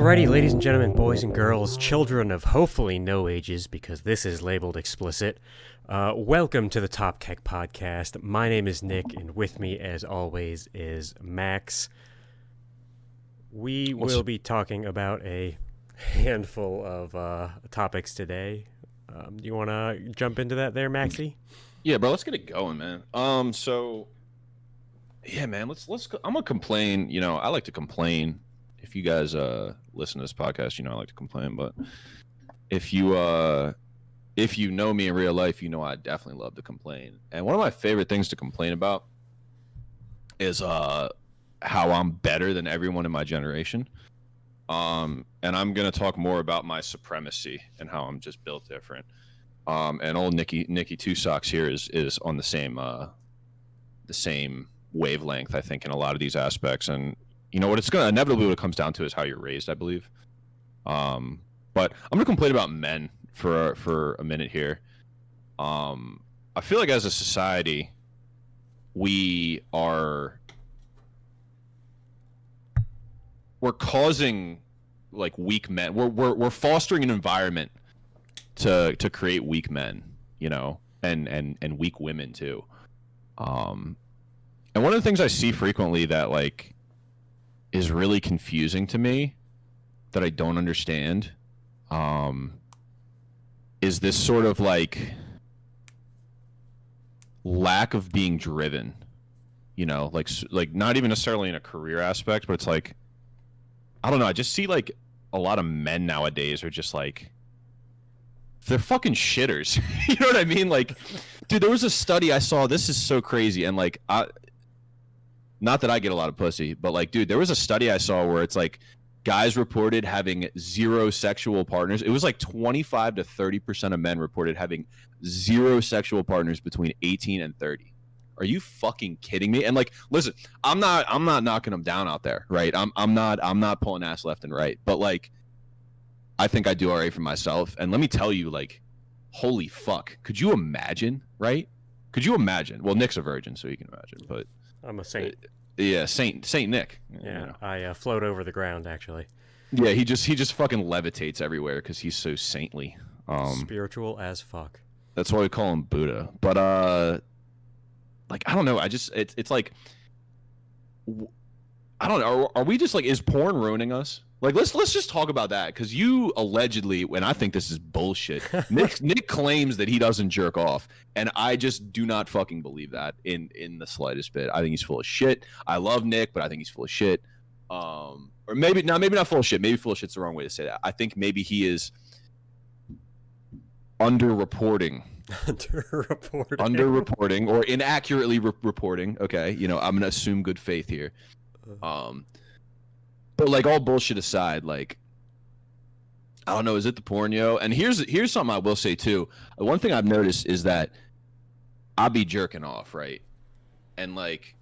Alrighty, ladies and gentlemen, boys and girls, children of hopefully no ages, because this is labeled explicit. Welcome to the Top Keg Podcast. My name is Nick, and with me, as always, is Max. We will be talking about a handful of topics today. You want to jump into that there, Maxie? Yeah, bro, let's get it going, man. Yeah, man, let's. I'm gonna complain. You know, I like to complain. If you guys listen to this podcast, you know I like to complain. But if you know me in real life, you know I definitely love to complain. And one of my favorite things to complain about is how I'm better than everyone in my generation. And I'm gonna talk more about my supremacy and how I'm just built different. And old Nicky Two Socks here is on the same wavelength, I think, in a lot of these aspects. And you know what it's gonna inevitably what it comes down to is how you're raised, I believe. But I'm gonna complain about men for a minute here. I feel like as a society, we're causing like weak men. We're fostering an environment to create weak men, you know, and weak women too. And one of the things I see frequently that like is really confusing to me that I don't understand is this sort of like lack of being driven, you know, like not even necessarily in a career aspect, but it's like, I don't know. I just see like a lot of men nowadays are just like, they're fucking shitters. You know what I mean? Like, dude, there was a study I saw. This is so crazy. And like, not that I get a lot of pussy, but like, dude, there was a study I saw where it's like guys reported having 0 sexual partners. It was like 25 to 30% of men reported having 0 sexual partners between 18 and 30. Are you fucking kidding me? And like, listen, I'm not knocking them down out there, right? I'm not pulling ass left and right, but like, I think I do all right for myself. And let me tell you, like, holy fuck, could you imagine, right? Could you imagine? Well, Nick's a virgin, so you can imagine, but I'm a saint. Yeah, Saint Nick. Yeah, you know. I float over the ground, actually. Yeah, he just fucking levitates everywhere because he's so saintly. Spiritual as fuck. That's why we call him Buddha. But like, I don't know. It's like, I don't know. Are we just like, is porn ruining us? Like, let's just talk about that, because you allegedly, and I think this is bullshit. Nick claims that he doesn't jerk off, and I just do not fucking believe that in the slightest bit. I think he's full of shit. I love Nick, but I think he's full of shit. Or maybe not full of shit. Maybe full of shit's the wrong way to say that. I think maybe he is underreporting or inaccurately reporting. Okay, you know, I'm gonna assume good faith here. But like, all bullshit aside, like, I don't know, is it the porno? And here's something I will say too. One thing I've noticed is that I'll be jerking off, right? And like,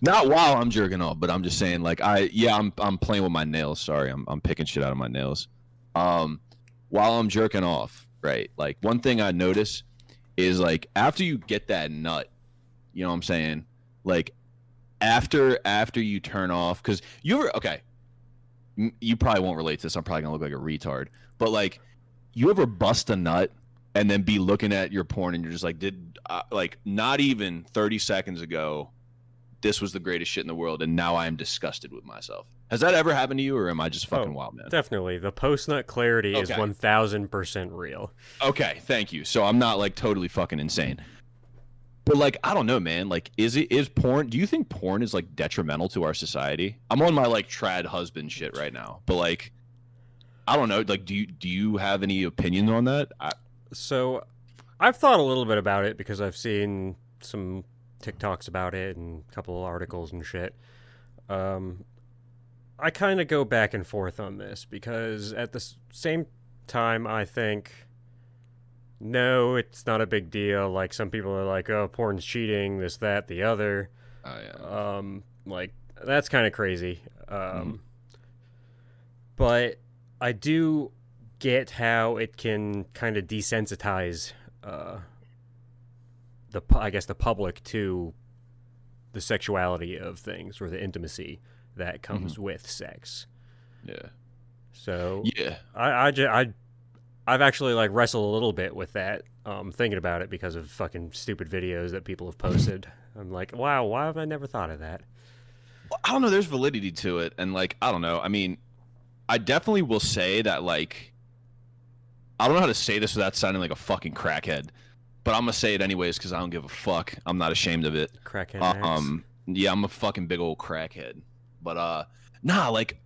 not while I'm jerking off, but I'm just saying, like, I'm playing with my nails. Sorry, I'm picking shit out of my nails. While I'm jerking off, right? Like, one thing I notice is like, after you get that nut, you know what I'm saying? Like, after you turn off, because you probably won't relate to this. I'm probably gonna look like a retard, but like, you ever bust a nut and then be looking at your porn and you're just like, like, not even 30 seconds ago, this was the greatest shit in the world, and now I am disgusted with myself. Has that ever happened to you, or am I just fucking wild, man? Definitely. The post-nut clarity is 1000% real. Okay, thank you. So I'm not like totally fucking insane. But like, I don't know, man. Like, is porn? Do you think porn is like detrimental to our society? I'm on my like trad husband shit right now, but like, I don't know. Like, do you have any opinion on that? So, I've thought a little bit about it because I've seen some TikToks about it and a couple of articles and shit. I kind of go back and forth on this because at the same time, I think, no, it's not a big deal. Like, some people are like, oh, porn's cheating, this, that, the other. Oh, yeah. Like, that's kind of crazy. But I do get how it can kind of desensitize the public to the sexuality of things, or the intimacy that comes with sex. Yeah. So Yeah. I've actually like wrestled a little bit with that, thinking about it because of fucking stupid videos that people have posted. I'm like, wow, why have I never thought of that? I don't know. There's validity to it, and like I don't know. I mean, I definitely will say that like I don't know how to say this without sounding like a fucking crackhead, but I'm gonna say it anyways because I don't give a fuck. I'm not ashamed of it. Crackhead ass. Yeah, I'm a fucking big old crackhead. But nah, like,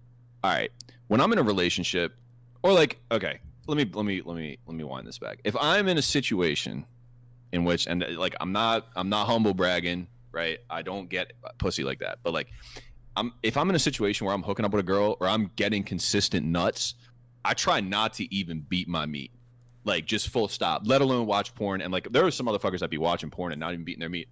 all right, when I'm in a relationship, or like, okay, let me wind this back. If I'm in a situation in which, and like, I'm not humble bragging, right? I don't get pussy like that, but like, if I'm in a situation where I'm hooking up with a girl or I'm getting consistent nuts, I try not to even beat my meat. Like, just full stop, let alone watch porn. And like, there are some motherfuckers that be watching porn and not even beating their meat.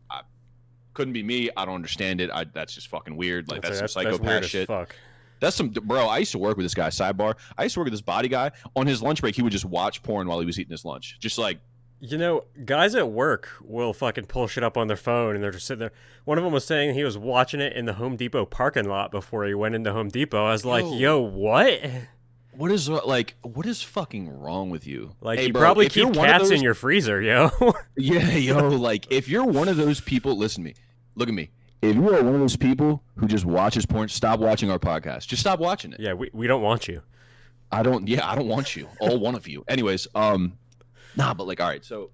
Couldn't be me. I don't understand it. That's just fucking weird. Like, that's some psychopath shit. Fuck. That's some, bro. I used to work with this guy, sidebar. I used to work with this body guy. On his lunch break, he would just watch porn while he was eating his lunch. Just like, you know, guys at work will fucking pull shit up on their phone and they're just sitting there. One of them was saying he was watching it in the Home Depot parking lot before he went into Home Depot. I was like, yo, what? What is fucking wrong with you? Like, hey, you bro, probably keep cats in your freezer, yo. Yeah, yo, like, if you're one of those people, listen to me. Look at me. If you are one of those people who just watches porn, stop watching our podcast. Just stop watching it. Yeah, we don't want you. I don't want you. All one of you. Anyways, nah, but like, all right, so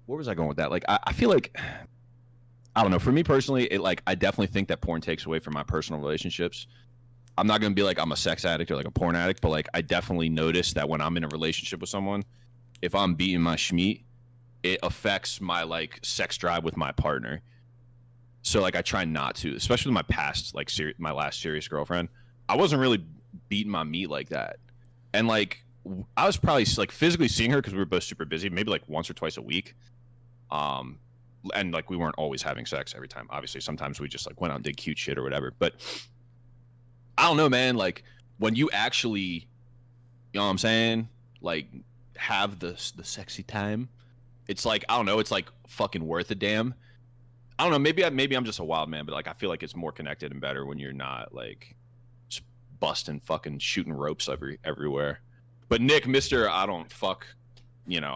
where was I going with that? Like, I feel like, I don't know. For me personally, I definitely think that porn takes away from my personal relationships. I'm not gonna be like I'm a sex addict or like a porn addict, but like I definitely notice that when I'm in a relationship with someone, if I'm beating my schmeat, it affects my like sex drive with my partner. So like I try not to, especially with my past like my last serious girlfriend. I wasn't really beating my meat like that, and like I was probably like physically seeing her because we were both super busy, maybe like once or twice a week. And like we weren't always having sex every time. Obviously, sometimes we just like went out and did cute shit or whatever, but. I don't know, man. Like when you actually, you know what I'm saying? Like have the sexy time. It's like, I don't know. It's like fucking worth a damn. I don't know. Maybe I'm just a wild man, but like I feel like it's more connected and better when you're not like just busting fucking shooting ropes everywhere. But Nick, Mr. I don't fuck. You know,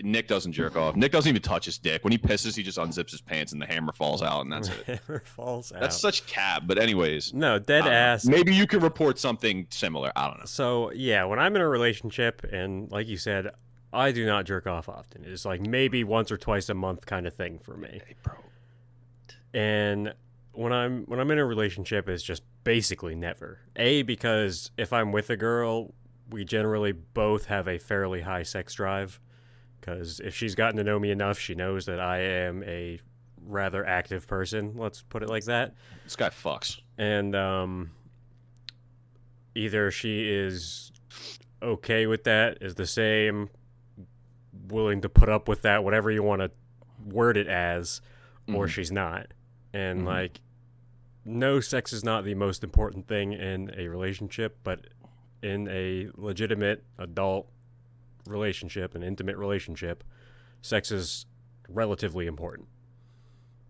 Nick doesn't jerk off. Nick doesn't even touch his dick. When he pisses, he just unzips his pants and the hammer falls out, and that's it. Hammer falls out. That's such cab. But anyways, no, dead ass. Maybe you can report something similar. I don't know. So yeah, when I'm in a relationship, and like you said, I do not jerk off often. It's like maybe once or twice a month kind of thing for me. Hey, bro. And when I'm in a relationship, it's just basically never. Because if I'm with a girl, we generally both have a fairly high sex drive, because if she's gotten to know me enough, she knows that I am a rather active person. Let's put it like that. This guy fucks. And either she is okay with that, is the same, willing to put up with that, whatever you want to word it as, or she's not. And like, no, sex is not the most important thing in a relationship, but in a legitimate adult relationship, an intimate relationship, sex is relatively important.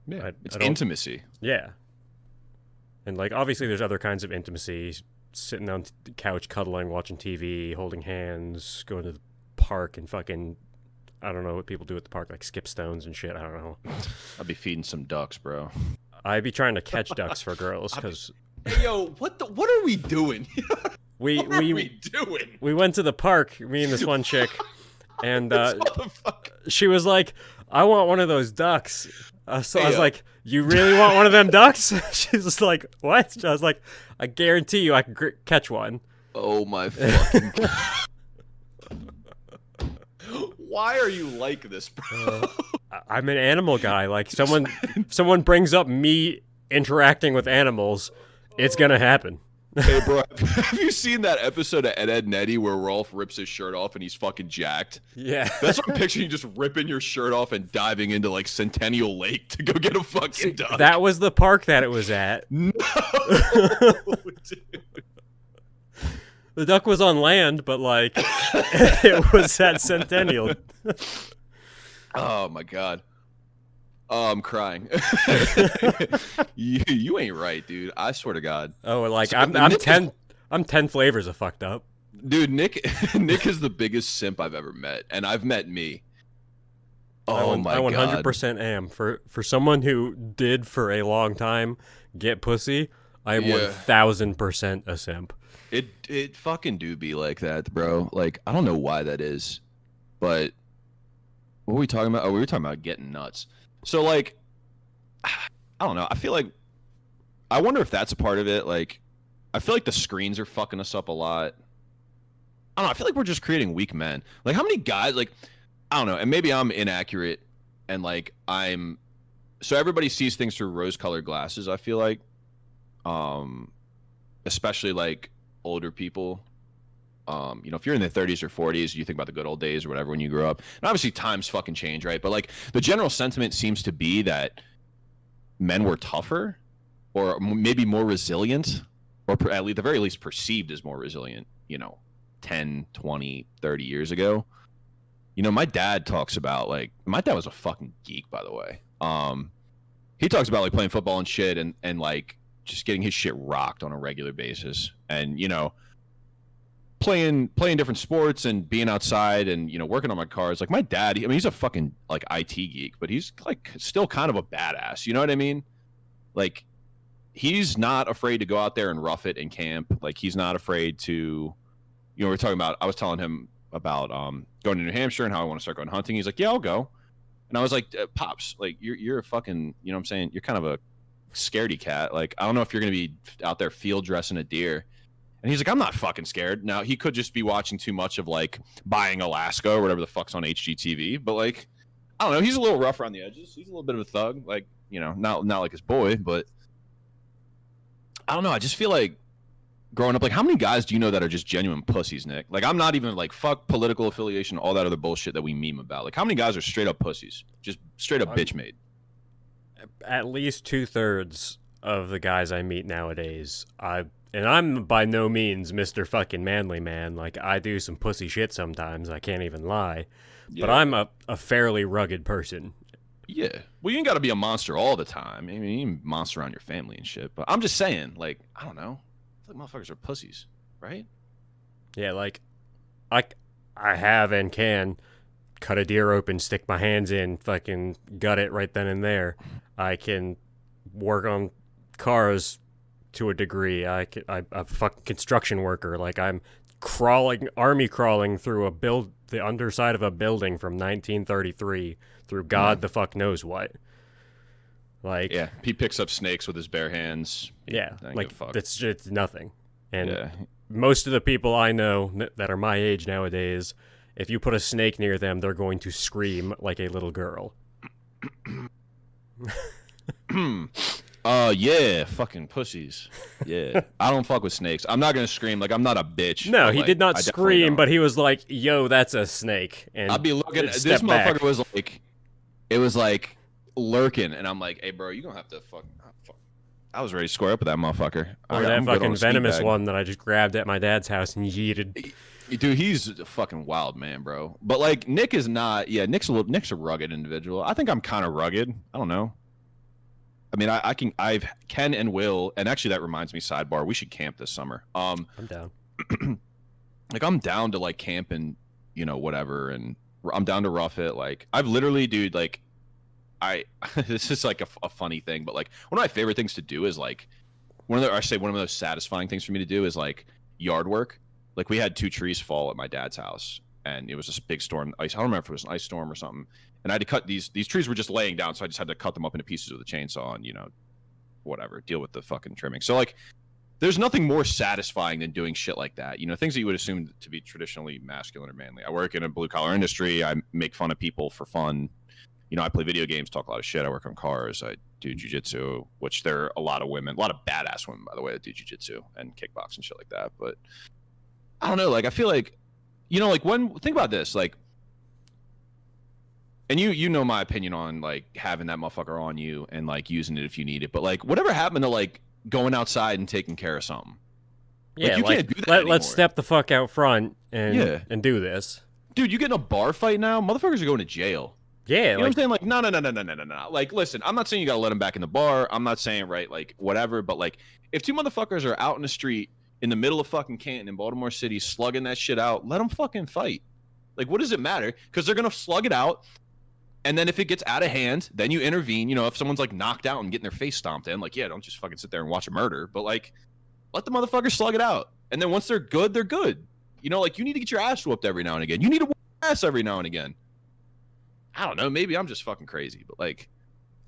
Yeah, it's intimacy. Yeah. And like, obviously there's other kinds of intimacy, sitting on the couch, cuddling, watching TV, holding hands, going to the park and fucking, I don't know what people do at the park, like skip stones and shit. I don't know. I'd be feeding some ducks, bro. I'd be trying to catch ducks for girls, because... Hey, yo, what are we doing? What are we doing? We went to the park, me and this one chick, and she was like, I want one of those ducks. So I was like, you really want one of them ducks? She's just like, what? I was like, I guarantee you I can catch one. Oh my fucking God. Why are you like this, bro? I'm an animal guy. Like, someone brings up me interacting with animals, it's gonna happen. Hey, bro, have you seen that episode of Ed, and Eddie where Rolf rips his shirt off and he's fucking jacked? Yeah. That's what I'm picturing, you just ripping your shirt off and diving into, like, Centennial Lake to go get a fucking duck. That was the park that it was at. No, dude. The duck was on land, but, like, it was at Centennial. Oh, my God. Oh, I'm crying. You ain't right, dude. I swear to God. Oh, like So, I'm Nick is- 10 flavors of fucked up. dude, Nick is the biggest simp I've ever met, and I've met me. Oh I my God. 100% am. For someone who did for a long time get pussy, I am Yeah. 1000% a simp. It fucking do be like that, bro. Like, I don't know why that is, but what were we talking about? Oh, we were talking about getting nuts. So like, I don't know. I feel like I wonder if that's a part of it. Like, I feel like the screens are fucking us up a lot. I don't know. I feel like we're just creating weak men. Like, how many guys? Like, I don't know. And maybe I'm inaccurate, and like so everybody sees things through rose-colored glasses. I feel like, especially like older people. If you're in the 30s or 40s, you think about the good old days or whatever when you grew up. And obviously, times fucking change, right? But like the general sentiment seems to be that men were tougher, or maybe more resilient, or at the very least perceived as more resilient. 10, 20, 30 years ago. My dad talks about my dad was a fucking geek, by the way. He talks about like playing football and shit, and like just getting his shit rocked on a regular basis, and playing different sports and being outside and working on my cars. Like my dad, he's a fucking like IT geek, but he's like still kind of a badass. You know what I mean? Like he's not afraid to go out there and rough it in camp. Like he's not afraid to, we're talking about. I was telling him about going to New Hampshire and how I want to start going hunting. He's like, yeah, I'll go. And I was like, Pops, like you're a fucking, what I'm saying? You're kind of a scaredy cat. Like I don't know if you're gonna be out there field dressing a deer. And he's like, I'm not fucking scared. Now, he could just be watching too much of, like, Buying Alaska or whatever the fuck's on HGTV. But, like, I don't know. He's a little rough around the edges. He's a little bit of a thug. Like, not like his boy. But I don't know. I just feel like growing up, like, how many guys do you know that are just genuine pussies, Nick? Like, I'm not even, like, fuck political affiliation, all that other bullshit that we meme about. Like, how many guys are straight up pussies? Just straight up bitch made? At least 2/3 of the guys I meet nowadays, and I'm by no means Mr. fucking manly man. Like, I do some pussy shit sometimes. I can't even lie. Yeah. But I'm a fairly rugged person. Yeah. Well, you ain't got to be a monster all the time. I mean, you can monster around your family and shit. But I'm just saying, like, I don't know. I feel like motherfuckers are pussies, right? Yeah, like, I have and can cut a deer open, stick my hands in, fucking gut it right then and there. I can work on cars to a degree. I'm a fucking construction worker. Like I'm army crawling through the underside of a building from 1933 through God the fuck knows what. Like yeah, he picks up snakes with his bare hands. Yeah, like it's nothing. And most of the people I know that are my age nowadays, if you put a snake near them, they're going to scream like a little girl. Yeah, fucking pussies. Yeah. I don't fuck with snakes. I'm not gonna scream. Like, I'm not a bitch. No, he did not scream, but he was like, yo, that's a snake. And I'd be looking at this motherfucker was like, it was like lurking, and I'm like, hey, bro, you gonna have to fuck. I was ready to square up with that motherfucker. Or that fucking venomous one that I just grabbed at my dad's house and yeeted. Dude, he's a fucking wild man, bro. But like, Nick is not. Yeah, Nick's a rugged individual. I think I'm kind of rugged. I don't know. I mean, I can and will, and actually that reminds me, sidebar, we should camp this summer. I'm down. Like I'm down to like camp and whatever, and I'm down to rough it. Like I've literally, dude, like this is like a funny thing, but like one of my favorite things to do is like one of the most satisfying things for me to do is like yard work. Like we had 2 trees fall at my dad's house, and it was this big storm. I don't remember if it was an ice storm or something. And I had to cut these trees were just laying down, so I just had to cut them up into pieces with a chainsaw and whatever, deal with the fucking trimming. So like, there's nothing more satisfying than doing shit like that. Things that you would assume to be traditionally masculine or manly. I work in a blue collar industry. I make fun of people for fun. I play video games, talk a lot of shit. I work on cars. I do jujitsu, which there are a lot of badass women, by the way, that do jujitsu and kickbox and shit like that. But I don't know. Like, I feel like, think about this, like. And you know my opinion on like having that motherfucker on you and like using it if you need it, but like whatever happened to like going outside and taking care of something? Yeah, like, can't do that let's step the fuck out front and do this. Dude, you get in a bar fight now, motherfuckers are going to jail. Yeah, You know what I'm saying? Like, no. Like, listen, I'm not saying you gotta let him back in the bar. I'm not saying, right, like, whatever. But, like, if two motherfuckers are out in the street in the middle of fucking Canton in Baltimore City slugging that shit out, let them fucking fight. Like, what does it matter? Because they're gonna slug it out. And then if it gets out of hand, then you intervene. You know, if someone's, like, knocked out and getting their face stomped in, like, yeah, don't just fucking sit there and watch a murder. But, like, let the motherfuckers slug it out. And then once they're good, they're good. You know, like, you need to get your ass whooped every now and again. You need to whoop your ass every now and again. I don't know. Maybe I'm just fucking crazy, but like,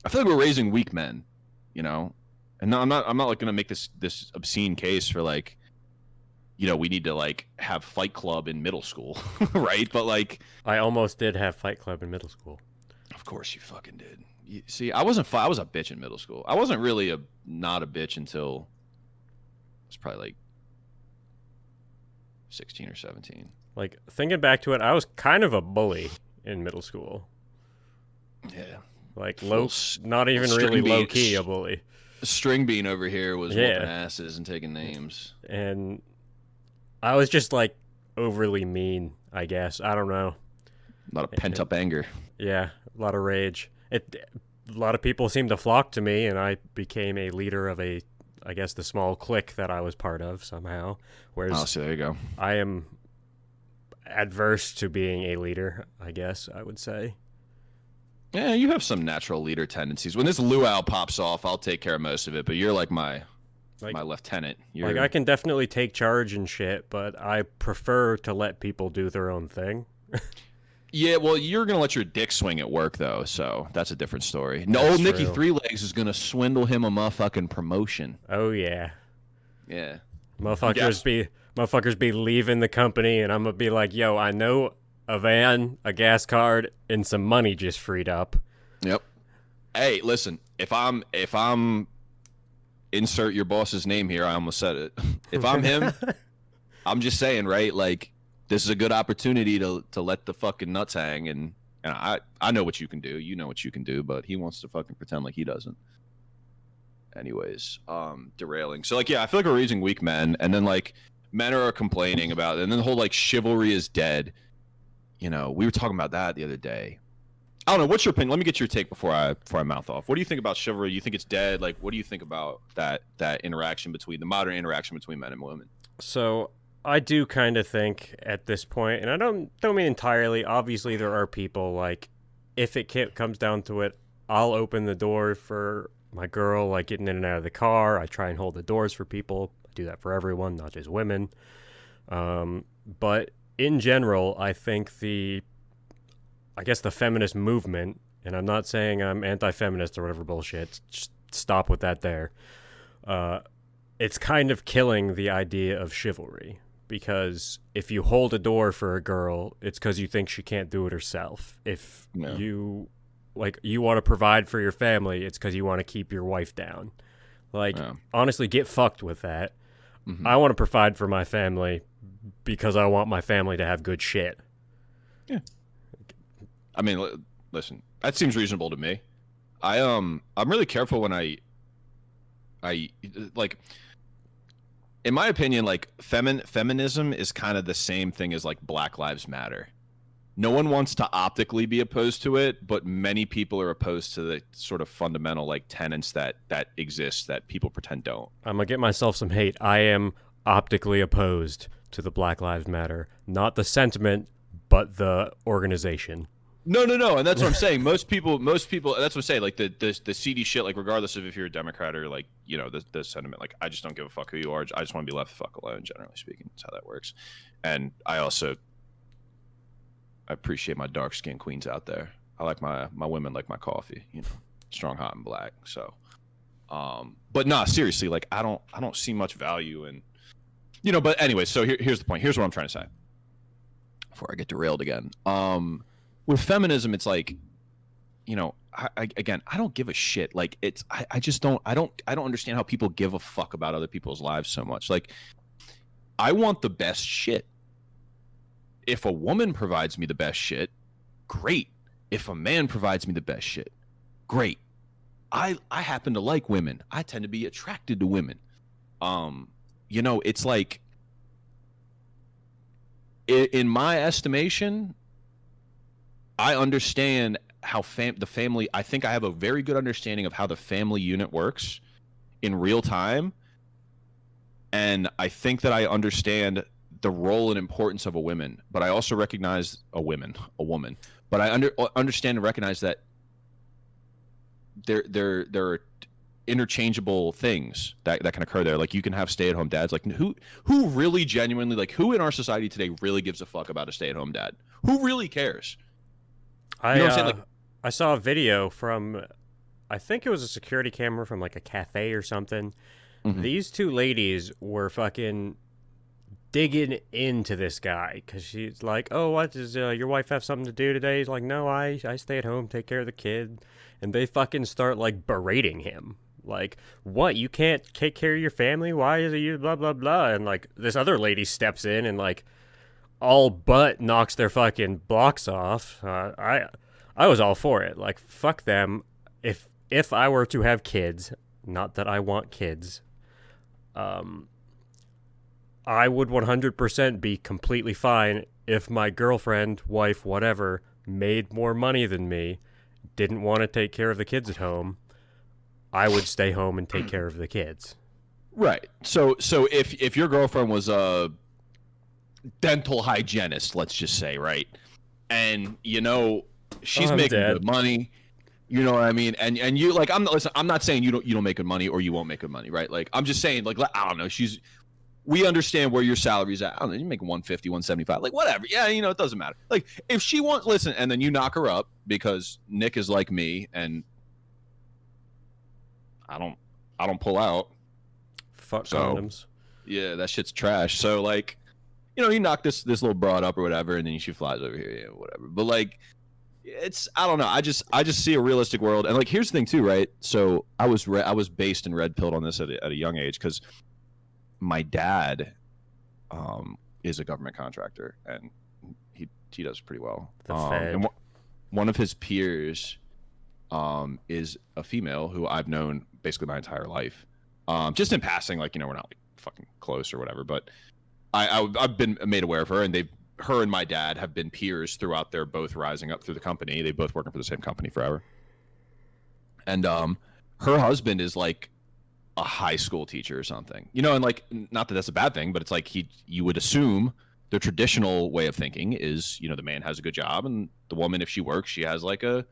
I feel like we're raising weak men, you know. And no, I'm not like gonna make this obscene case for like, you know, we need to like have Fight Club in middle school, right? But like, I almost did have Fight Club in middle school. of course you fucking did. See, I was a bitch in middle school. I wasn't really not a bitch until I was probably like 16 or 17. Like, thinking back to it, I was kind of a bully in middle school. Yeah. Like, not even really low-key a bully. String Bean over here was whooping asses and taking names. And I was just, like, overly mean, I guess. I don't know. A lot of pent-up anger. Yeah, a lot of rage. A lot of people seemed to flock to me, and I became a leader of I guess, the small clique that I was part of somehow. Whereas so there you go. I am adverse to being a leader, I guess I would say. Yeah, you have some natural leader tendencies. When this luau pops off, I'll take care of most of it, but you're like my lieutenant. Like, I can definitely take charge and shit, but I prefer to let people do their own thing. Yeah, well, you're going to let your dick swing at work, though, so that's a different story. No, old Nicky Three Legs is going to swindle him a motherfucking promotion. Oh, yeah. Yeah. Motherfuckers be leaving the company, and I'm going to be like, yo, I know a van, a gas card, and some money just freed up. Yep. Hey, listen, if I'm insert your boss's name here, I almost said it. If I'm him, I'm just saying, right? Like, this is a good opportunity to let the fucking nuts hang, and I know what you can do. You know what you can do, but he wants to fucking pretend like he doesn't. Anyways, derailing. So, like, yeah, I feel like we're raising weak men, and then, like, men are complaining about it, and then the whole, like, chivalry is dead. You know, we were talking about that the other day. I don't know. What's your opinion? Let me get your take before I mouth off. What do you think about chivalry? You think it's dead? Like, what do you think about that interaction between the modern interaction between men and women? So I do kind of think at this point, and I don't mean entirely. Obviously, there are people like, if it comes down to it, I'll open the door for my girl, like getting in and out of the car. I try and hold the doors for people. I do that for everyone, not just women. But in general, I think the feminist movement, and I'm not saying I'm anti-feminist or whatever bullshit, just stop with that there. It's kind of killing the idea of chivalry, because if you hold a door for a girl, it's because you think she can't do it herself. If you want to provide for your family, it's because you want to keep your wife down. Like, honestly, get fucked with that. Mm-hmm. I want to provide for my family because I want my family to have good shit. Yeah. I mean, listen, that seems reasonable to me. I'm really careful when I like, in my opinion, like, feminism is kind of the same thing as like Black Lives Matter. No one wants to optically be opposed to it, but many people are opposed to the sort of fundamental like tenets that exist that people pretend don't. I'm gonna get myself some hate. I am optically opposed to the Black Lives Matter, not the sentiment, but the organization. No, and that's what I'm saying. Most people. That's what I'm saying. Like the seedy shit. Like, regardless of if you're a Democrat or like, you know, the sentiment. Like, I just don't give a fuck who you are. I just want to be left the fuck alone. Generally speaking, that's how that works. And I appreciate my dark skinned queens out there. I like my women like my coffee. You know, strong, hot, and black. So, but nah, seriously, like, I don't see much value in, you know. But anyway, so here's the point. Here's what I'm trying to say. Before I get derailed again. With feminism, it's like, you know, I don't give a shit. Like, I just don't understand how people give a fuck about other people's lives so much. Like, I want the best shit. If a woman provides me the best shit, great. If a man provides me the best shit, great. I happen to like women. I tend to be attracted to women. You know, it's like, in my estimation, I understand how the family. I think I have a very good understanding of how the family unit works in real time, and I think that I understand the role and importance of a woman. But I also recognize a woman. But I understand and recognize that there are interchangeable things that can occur there. Like you can have stay-at-home dads. Like who really genuinely, like who in our society today really gives a fuck about a stay-at-home dad? Who really cares? I You know what I'm saying? Like, I saw a video from, I think it was a security camera from like a cafe or something. mm-hmm. These two ladies were fucking digging into this guy because she's like, "Oh, what does your wife have something to do today?" He's like, "No, I stay at home, take care of the kid," and they fucking start like berating him. Like, what? You can't take care of your family? Why is it you? Blah blah blah. And like this other lady steps in and like all but knocks their fucking blocks off. I was all for it. Like, fuck them. If I were to have kids, not that I want kids, I would 100% be completely fine if my girlfriend, wife, whatever, made more money than me, didn't want to take care of the kids at home. I would stay home and take care of the kids. Right. So if your girlfriend was a dental hygienist, let's just say, right, and she's making good money, you know what I mean, and you like, I'm not saying you don't make good money or you won't make good money, right? Like I'm just saying, like, I don't know, we understand where your salary's at. I don't know, you make 150, 175, like whatever. Yeah, it doesn't matter. Like if she wants, listen, and then you knock her up because Nick is like me and I don't pull out. Fuck condoms. Yeah, that shit's trash. So like, you knock this little broad up or whatever, and then she flies over here, yeah, whatever. But like, I don't know. I just see a realistic world, and like, here's the thing too, right? So I was based and red pilled on this at a young age because my dad is a government contractor, and he does pretty well. And one of his peers is a female who I've known basically my entire life. Just in passing, like, we're not like fucking close or whatever, but I've been made aware of her, and her and my dad have been peers throughout their both rising up through the company. They both working for the same company forever. And her husband is like a high school teacher or something, and like, not that that's a bad thing, but it's like you would assume the traditional way of thinking is, the man has a good job, and the woman, if she works, she has like a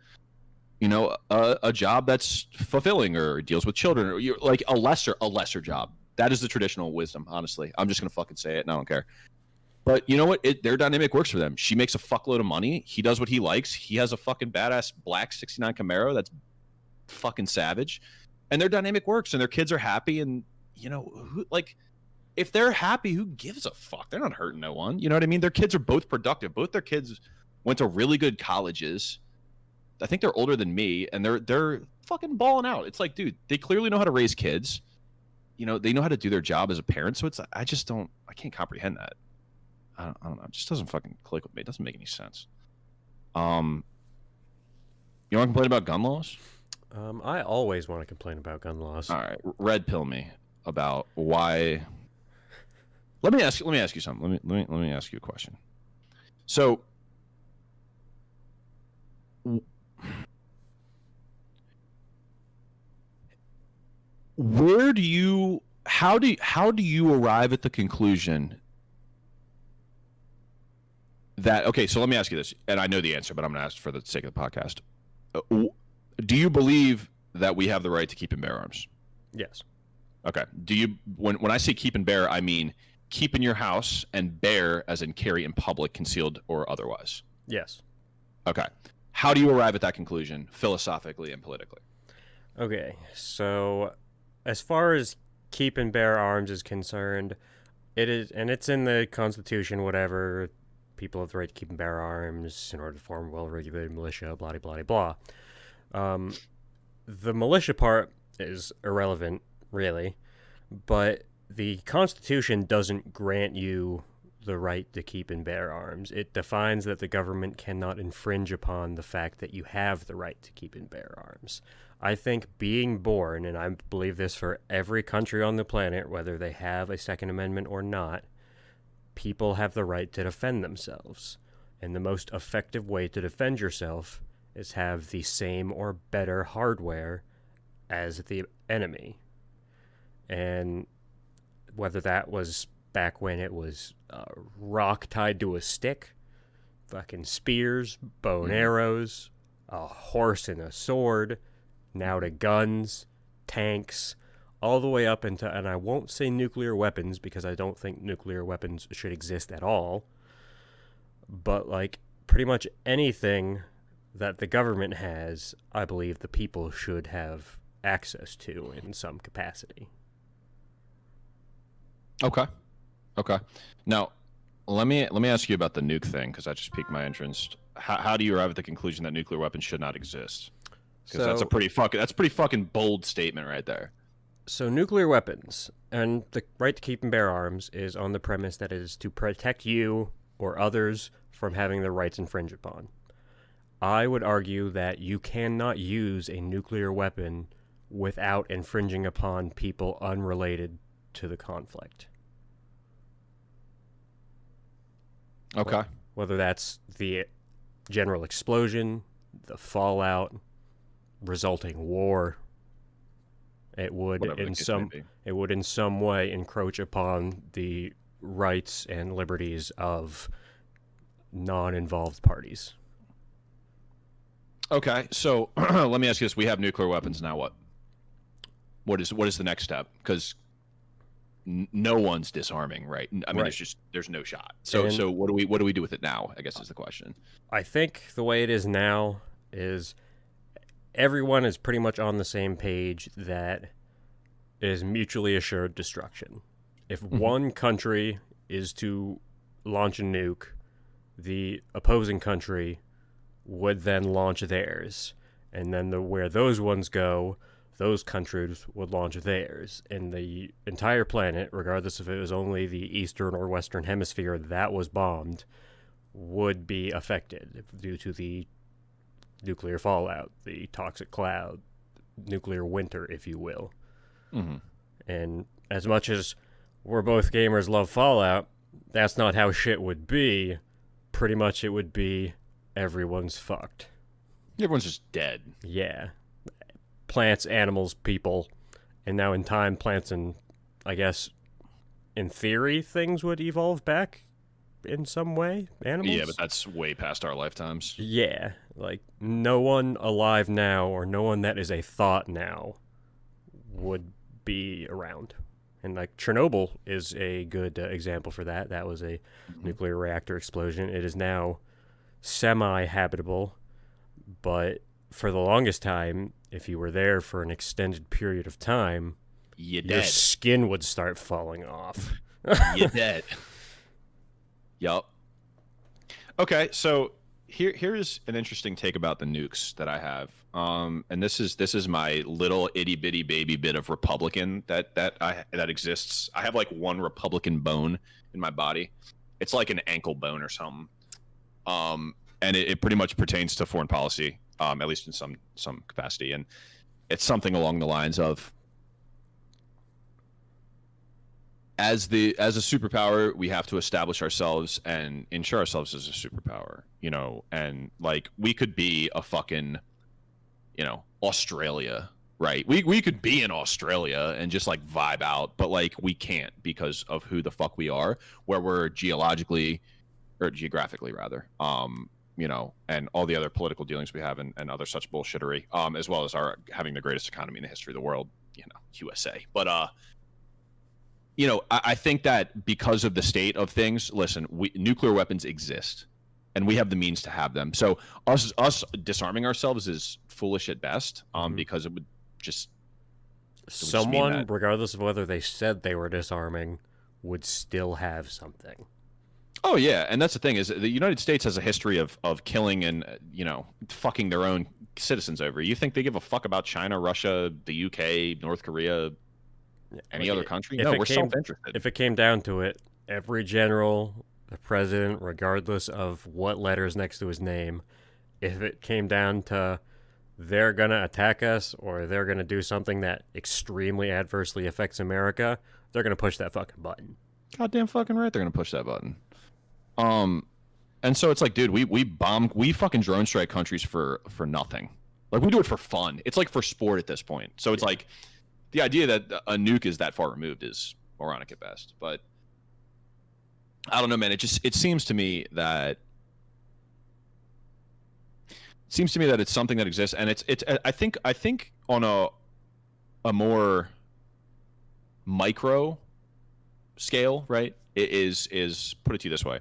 job that's fulfilling or deals with children, or like a lesser job. That is the traditional wisdom, honestly. I'm just gonna fucking say it, and I don't care. But you know what? Their dynamic works for them. She makes a fuckload of money. He does what he likes. He has a fucking badass black 69 Camaro that's fucking savage. And their dynamic works, and their kids are happy. And, like, if they're happy, who gives a fuck? They're not hurting no one. You know what I mean? Their kids are both productive. Both their kids went to really good colleges. I think they're older than me, and they're fucking balling out. It's like, dude, they clearly know how to raise kids. They know how to do their job as a parent. So I can't comprehend that. I don't know. It just doesn't fucking click with me. It doesn't make any sense. You want to complain about gun laws? I always want to complain about gun laws. All right, red pill me about why. Let me ask you something. Let me ask you a question. So, how do you arrive at the conclusion that, okay, so let me ask you this, and I know the answer, but I'm going to ask for the sake of the podcast. Do you believe that we have the right to keep and bear arms? Yes. Okay. Do you, when I say keep and bear, I mean keep in your house, and bear as in carry in public, concealed or otherwise? Yes. Okay. How do you arrive at that conclusion philosophically and politically? Okay, so as far as keep and bear arms is concerned, it is, and it's in the Constitution, whatever. People have the right to keep and bear arms in order to form a well-regulated militia, blah, blah, blah, blah. The militia part is irrelevant, really, but the Constitution doesn't grant you the right to keep and bear arms. It defines that the government cannot infringe upon the fact that you have the right to keep and bear arms. I think being born, and I believe this for every country on the planet, whether they have a Second Amendment or not, people have the right to defend themselves. And the most effective way to defend yourself is have the same or better hardware as the enemy. And whether that was back when it was a rock tied to a stick, fucking spears, bow and arrows, a horse and a sword, now to guns, tanks, all the way up into, and I won't say nuclear weapons because I don't think nuclear weapons should exist at all, but like pretty much anything that the government has, I believe the people should have access to in some capacity. Okay. Now, let me ask you about the nuke thing because that just piqued my interest. How do you arrive at the conclusion that nuclear weapons should not exist? Because that's a pretty fucking bold statement right there. So nuclear weapons and the right to keep and bear arms is on the premise that it is to protect you or others from having their rights infringed upon. I would argue that you cannot use a nuclear weapon without infringing upon people unrelated to the conflict. Okay. Whether that's the general explosion, the fallout, resulting war, it would in some way encroach upon the rights and liberties of non-involved parties. Okay, so let me ask you this: we have nuclear weapons now. What is the next step? Because no one's disarming, right? I mean, Right. there's no shot. So what do we do with it now? I guess is the question. I think the way it is now is everyone is pretty much on the same page that it is mutually assured destruction. If one country is to launch a nuke, the opposing country would then launch theirs. And then where those ones go, those countries would launch theirs. And the entire planet, regardless if it was only the eastern or western hemisphere that was bombed, would be affected due to the nuclear fallout, the toxic cloud, nuclear winter, if you will. Mm-hmm. And as much as we're both gamers, love Fallout, that's not how shit would be. Pretty much it would be everyone's fucked. Everyone's just dead. Yeah. Plants, animals, people. And now in time, plants and, I guess, in theory, things would evolve back in some way. Animals? Yeah, but that's way past our lifetimes. Yeah. Like, no one alive now, or no one that is a thought now, would be around. And, like, Chernobyl is a good example for that. That was a nuclear reactor explosion. It is now semi-habitable, but for the longest time, if you were there for an extended period of time, You're your dead. skin would start falling off. You're dead. Yup. Okay, so here's an interesting take about the nukes that I have. And this is my little itty bitty baby bit of Republican that exists. I have like one Republican bone in my body. It's like an ankle bone or something. And it pretty much pertains to foreign policy, at least in some capacity. And it's something along the lines of, as a superpower, we have to establish ourselves and ensure ourselves as a superpower, and like we could be a fucking, Australia, right? We could be in Australia and just like vibe out, but like we can't because of who the fuck we are, where we're geographically rather, and all the other political dealings we have and other such bullshittery, as well as our having the greatest economy in the history of the world, USA. But I think that because of the state of things, listen, nuclear weapons exist, and we have the means to have them. So us disarming ourselves is foolish at best, because it would just Someone, regardless of whether they said they were disarming, would still have something. Oh yeah, and that's the thing is the United States has a history of killing and fucking their own citizens over. You think they give a fuck about China, Russia, the UK, North Korea? Any other country? No, we're self-interested. If it came down to it, every general, the president, regardless of what letters next to his name, if it came down to they're going to attack us or they're going to do something that extremely adversely affects America, they're going to push that fucking button. Goddamn fucking right they're going to push that button. And so it's like, dude, we fucking drone strike countries for nothing. Like, we do it for fun. It's like for sport at this point. So it's like the idea that a nuke is that far removed is moronic at best. But I don't know, man. It seems to me that it's something that exists, and it's I think on a more micro scale, right? It is put it to you this way.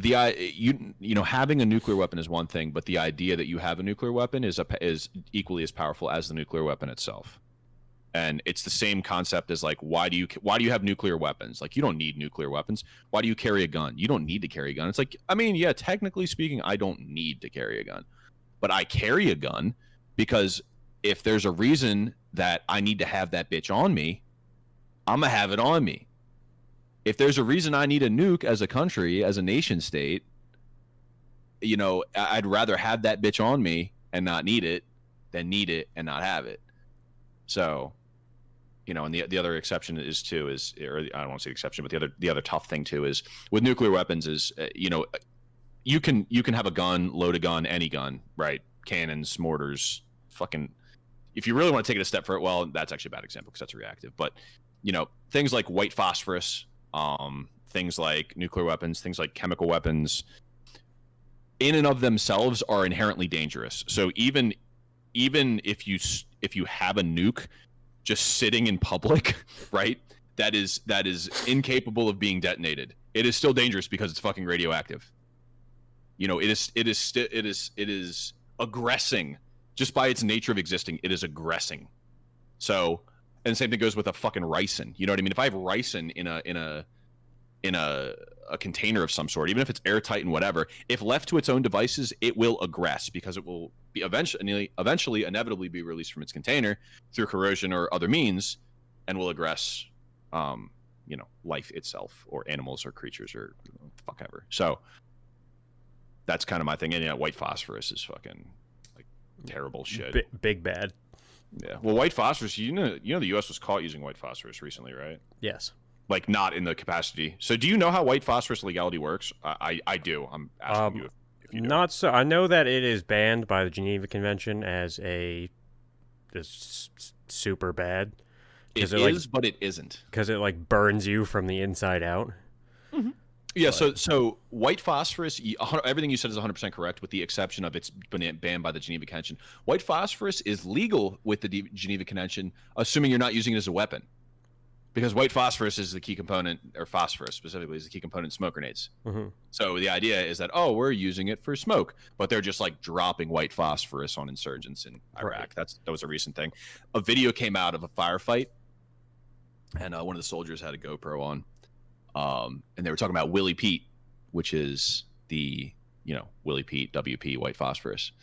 Having a nuclear weapon is one thing, but the idea that you have a nuclear weapon is equally as powerful as the nuclear weapon itself. And it's the same concept as like, why do you have nuclear weapons? Like, you don't need nuclear weapons. Why do you carry a gun? You don't need to carry a gun. It's like, I mean, yeah, technically speaking, I don't need to carry a gun, but I carry a gun because if there's a reason that I need to have that bitch on me, I'm gonna have it on me. If there's a reason I need a nuke as a country, as a nation state, I'd rather have that bitch on me and not need it than need it and not have it. So, and the other exception is or I don't want to say exception, but the other tough thing too is with nuclear weapons is, you can have a gun, load a gun, any gun, right? Cannons, mortars, fucking. If you really want to take it a step further, well, that's actually a bad example because that's reactive. But things like white phosphorus, things like nuclear weapons, things like chemical weapons, in and of themselves are inherently dangerous. So even if you have a nuke just sitting in public, right, that is incapable of being detonated, it is still dangerous because it's fucking radioactive. It is aggressing just by its nature of existing. It is aggressing. So, and the same thing goes with a fucking ricin. You know what I mean? If I have ricin in a container of some sort, even if it's airtight and whatever, if left to its own devices, it will aggress because it will be eventually inevitably be released from its container through corrosion or other means, and will aggress, life itself or animals or creatures or fuck ever. So that's kind of my thing. And white phosphorus is fucking like terrible shit. Big bad. Yeah. Well, white phosphorus. The U.S. was caught using white phosphorus recently, right? Yes. Like, not in the capacity. So do you know how white phosphorus legality works? I do. I'm asking you if you do. Not so. I know that it is banned by the Geneva Convention as super bad. It is, but it isn't. Because it burns you from the inside out. Mm-hmm. Yeah, so white phosphorus, everything you said is 100% correct, with the exception of it's been banned by the Geneva Convention. White phosphorus is legal with the Geneva Convention, assuming you're not using it as a weapon. Because white phosphorus is the key component, or phosphorus specifically is the key component in smoke grenades. Mm-hmm. So the idea is that, we're using it for smoke, but they're just dropping white phosphorus on insurgents in Iraq. Right. That was a recent thing. A video came out of a firefight, and one of the soldiers had a GoPro on. And they were talking about Willie Pete, which is the, Willie Pete, WP, white phosphorus.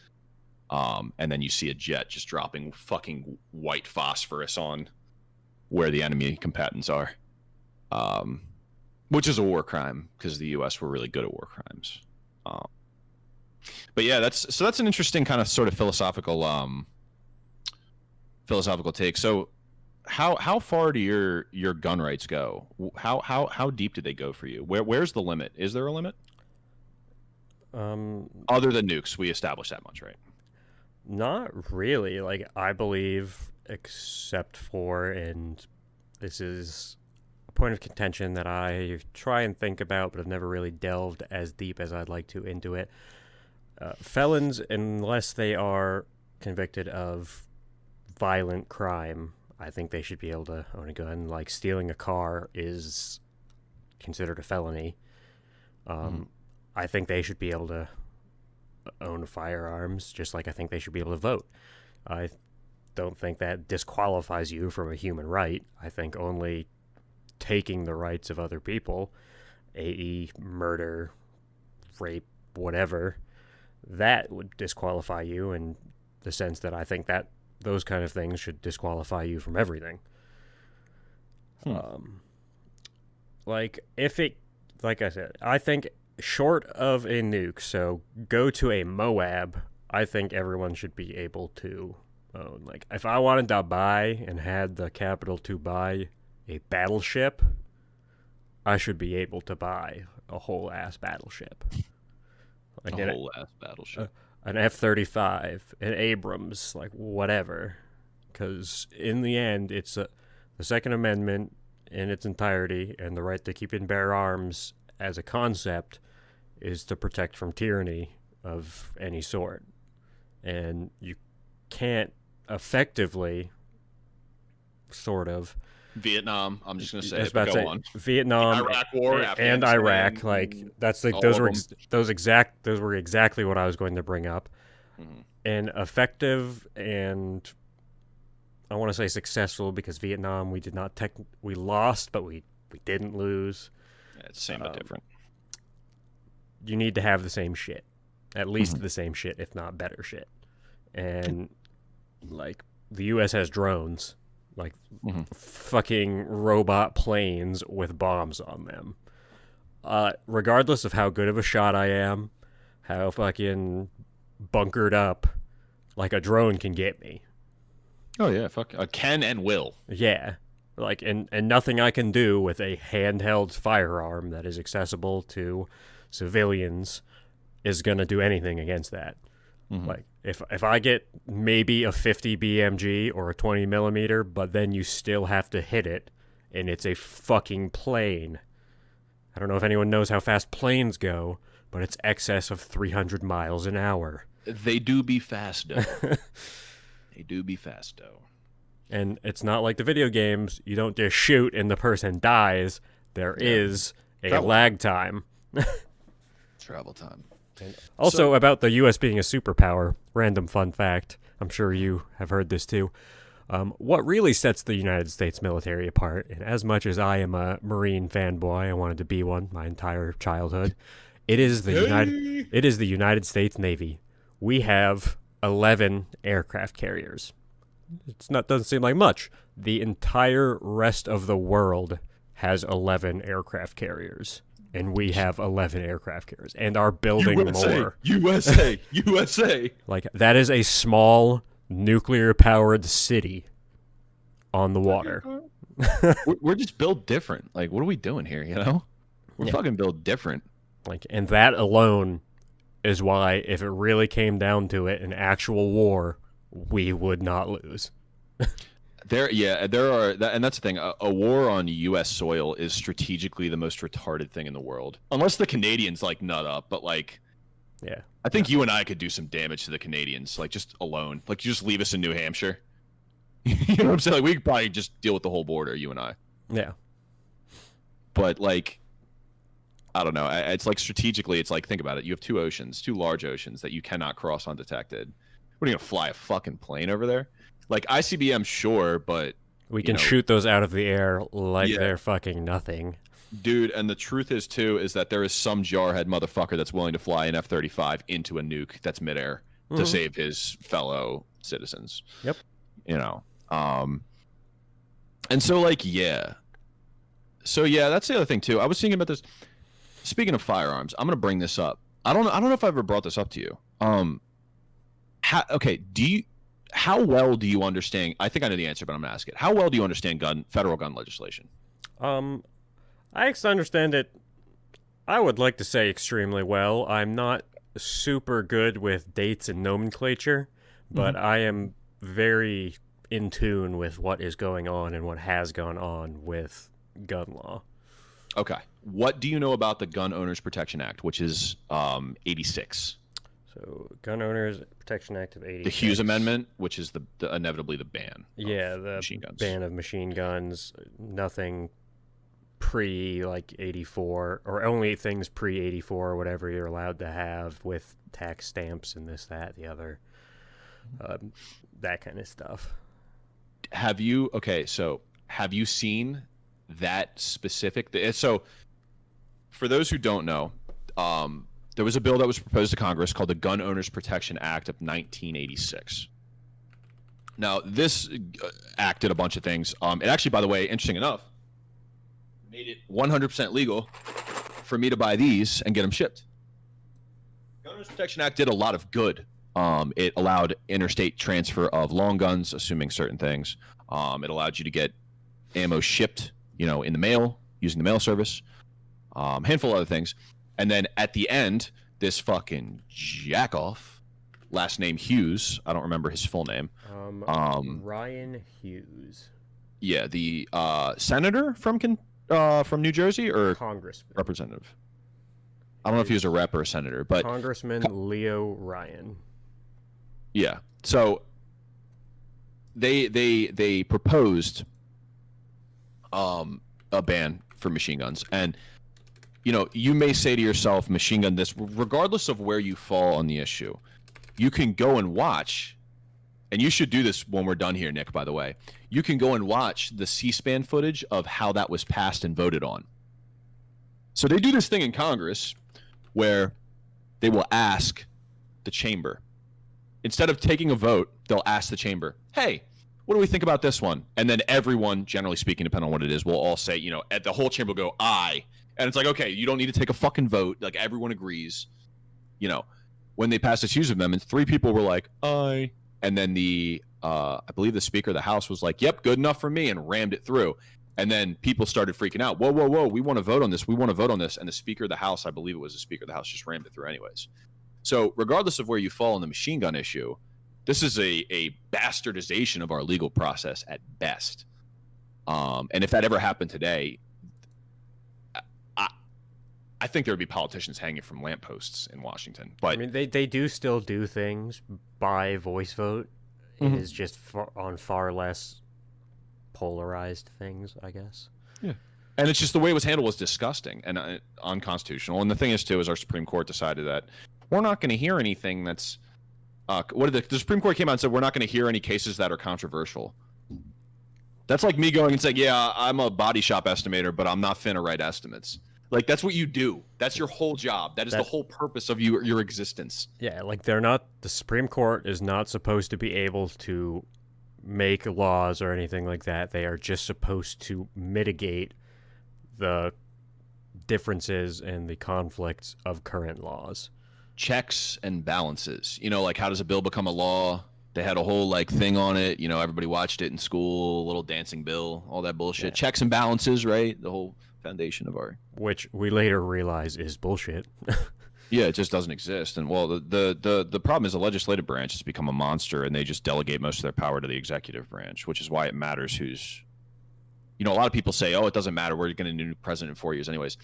And then you see a jet just dropping fucking white phosphorus on where the enemy combatants are, which is a war crime because the U.S. were really good at war crimes. But yeah, that's an interesting kind of sort of philosophical take. So how far do your gun rights go? How deep do they go for you? Where's the limit? Is there a limit? Other than nukes, we established that much, right? Not really. I believe, except for, and this is a point of contention that I try and think about, but I've never really delved as deep as I'd like to into it. Felons, unless they are convicted of violent crime, I think they should be able to own a gun. Like, stealing a car is considered a felony. I think they should be able to own firearms, just like I think they should be able to vote. I don't think that disqualifies you from a human right. I think only taking the rights of other people, i.e. murder, rape, whatever, that would disqualify you, in the sense that I think that those kind of things should disqualify you from everything. Like I said, I think short of a nuke, so go to a Moab, I think everyone should be able to own. Like, if I wanted to buy and had the capital to buy a battleship, I should be able to buy a whole ass battleship. Like A whole ass battleship. An F-35, an Abrams, like whatever. Because in the end, it's the Second Amendment in its entirety, and the right to keep and bear arms as a concept is to protect from tyranny of any sort. And you can't effectively, sort of, Vietnam. I'm just gonna say I was it. about But to go say on. Vietnam, Iraq War, and Afghanistan, Iraq. Like that's like all those of were them. those were exactly what I was going to bring up. Mm-hmm. And effective, and I want to say successful, because Vietnam we did not we lost, but we didn't lose. Yeah, it's same but different. You need to have the same shit, at least the same shit, if not better shit. And like the U.S. has drones, like fucking robot planes with bombs on them. Regardless of how good of a shot I am, how fucking bunkered up, like a drone can get me. Oh yeah, fuck. Can and will. Yeah. Like, and nothing I can do with a handheld firearm that is accessible to civilians is going to do anything against that. Like, if I get maybe a 50 BMG or a 20 millimeter, but then you still have to hit it, and it's a fucking plane. I don't know if anyone knows how fast planes go, but it's excess of 300 miles an hour. They do be fast, though. They do be fast, though. And it's not like the video games. You don't just shoot and the person dies. There is a lag time. Travel time. Also, about the U.S. being a superpower, random fun fact. I'm sure you have heard this too. What really sets the United States military apart, and as much as I am a Marine fanboy, I wanted to be one my entire childhood, it is the United States Navy. We have 11 aircraft carriers. Doesn't seem like much. The entire rest of the world has 11 aircraft carriers, and we have 11 aircraft carriers, and are building more. USA. Like, that is a small nuclear-powered city on the water. We're just built different. Like, what are we doing here, you know? We're fucking built different. Like, and that alone is why, if it really came down to it, an actual war, we would not lose. There are, and that's the thing. A war on U.S. soil is strategically the most retarded thing in the world, unless the Canadians like nut up. But like, yeah, I think you and I could do some damage to the Canadians, like just alone. Like, you just leave us in New Hampshire. You know what I'm saying? Like, we could probably just deal with the whole border, you and I. Yeah. But like, I don't know. It's like strategically, it's like, think about it. You have two large oceans that you cannot cross undetected. What are you gonna fly a fucking plane over there? Like, ICBM, sure, but we can shoot those out of the air like they're fucking nothing. Dude, and the truth is too is that there is some jarhead motherfucker that's willing to fly an F-35 into a nuke that's midair to save his fellow citizens. Yep. You know. And so like, yeah. So yeah, that's the other thing too. I was thinking about this. Speaking of firearms, I'm gonna bring this up. I don't know if I ever brought this up to you. How well do you understand? I think I know the answer, but I'm gonna ask it. How well do you understand federal gun legislation? I understand it. I would like to say extremely well. I'm not super good with dates and nomenclature, but I am very in tune with what is going on and what has gone on with gun law. Okay. What do you know about the Gun Owners Protection Act, which is 86? So, Gun Owners Protection Act of 86. The Hughes Amendment, which is the inevitably the ban. Yeah, the machine guns. Ban of machine guns. Nothing pre like 84, or only things pre 84 or whatever you're allowed to have with tax stamps and this, that, the other, that kind of stuff. Have you seen that specific? So, for those who don't know, there was a bill that was proposed to Congress called the Gun Owners Protection Act of 1986. Now, this act did a bunch of things. It actually, by the way, interesting enough, made it 100% legal for me to buy these and get them shipped. Gun Owners Protection Act did a lot of good. It allowed interstate transfer of long guns, assuming certain things. It allowed you to get ammo shipped, in the mail, using the mail service. handful of other things. And then at the end, this fucking jackoff, last name Hughes, I don't remember his full name. Ryan Hughes. Yeah, the senator from New Jersey, or Congressman. representative. I don't know if he was a rep or a senator, but Congressman Leo Ryan. Yeah. So they proposed a ban for machine guns, and you may say to yourself, machine gun this, regardless of where you fall on the issue, you can go and watch, and you should do this when we're done here, Nick, by the way. You can go and watch the C-SPAN footage of how that was passed and voted on. So they do this thing in Congress where they will ask the chamber. Instead of taking a vote, they'll ask the chamber, hey, what do we think about this one? And then everyone, generally speaking, depending on what it is, will all say, at the whole chamber will go, aye. And it's like, okay, you don't need to take a fucking vote. Like, everyone agrees. When they passed this Hughes Amendment, 3 people were like, aye. And then I believe the Speaker of the House was like, yep, good enough for me, and rammed it through. And then people started freaking out. Whoa, we want to vote on this. We want to vote on this. And the Speaker of the House, I believe it was the Speaker of the House, just rammed it through anyways. So regardless of where you fall on the machine gun issue, this is a bastardization of our legal process at best. And if that ever happened today, I think there would be politicians hanging from lampposts in Washington. But I mean, they do still do things by voice vote. Mm-hmm. It is just on far less polarized things, I guess. Yeah. And it's just the way it was handled was disgusting and unconstitutional. And the thing is, too, is our Supreme Court decided that we're not going to hear anything that's the Supreme Court came out and said we're not going to hear any cases that are controversial. That's like me going and saying, yeah, I'm a body shop estimator, but I'm not finna write estimates. Like, that's what you do. That's your whole job. That is the whole purpose of your existence. Yeah, like the Supreme Court is not supposed to be able to make laws or anything like that. They are just supposed to mitigate the differences and the conflicts of current laws. Checks and balances. Like, how does a bill become a law? They had a whole thing on it. Everybody watched it in school, little dancing bill, all that bullshit. Yeah. Checks and balances, right? The whole foundation of our, which we later realize is bullshit. Yeah, it just doesn't exist. And well, the problem is the legislative branch has become a monster, and they just delegate most of their power to the executive branch, which is why it matters who's. A lot of people say, "Oh, it doesn't matter. We're going to need a new president in 4 years, anyways."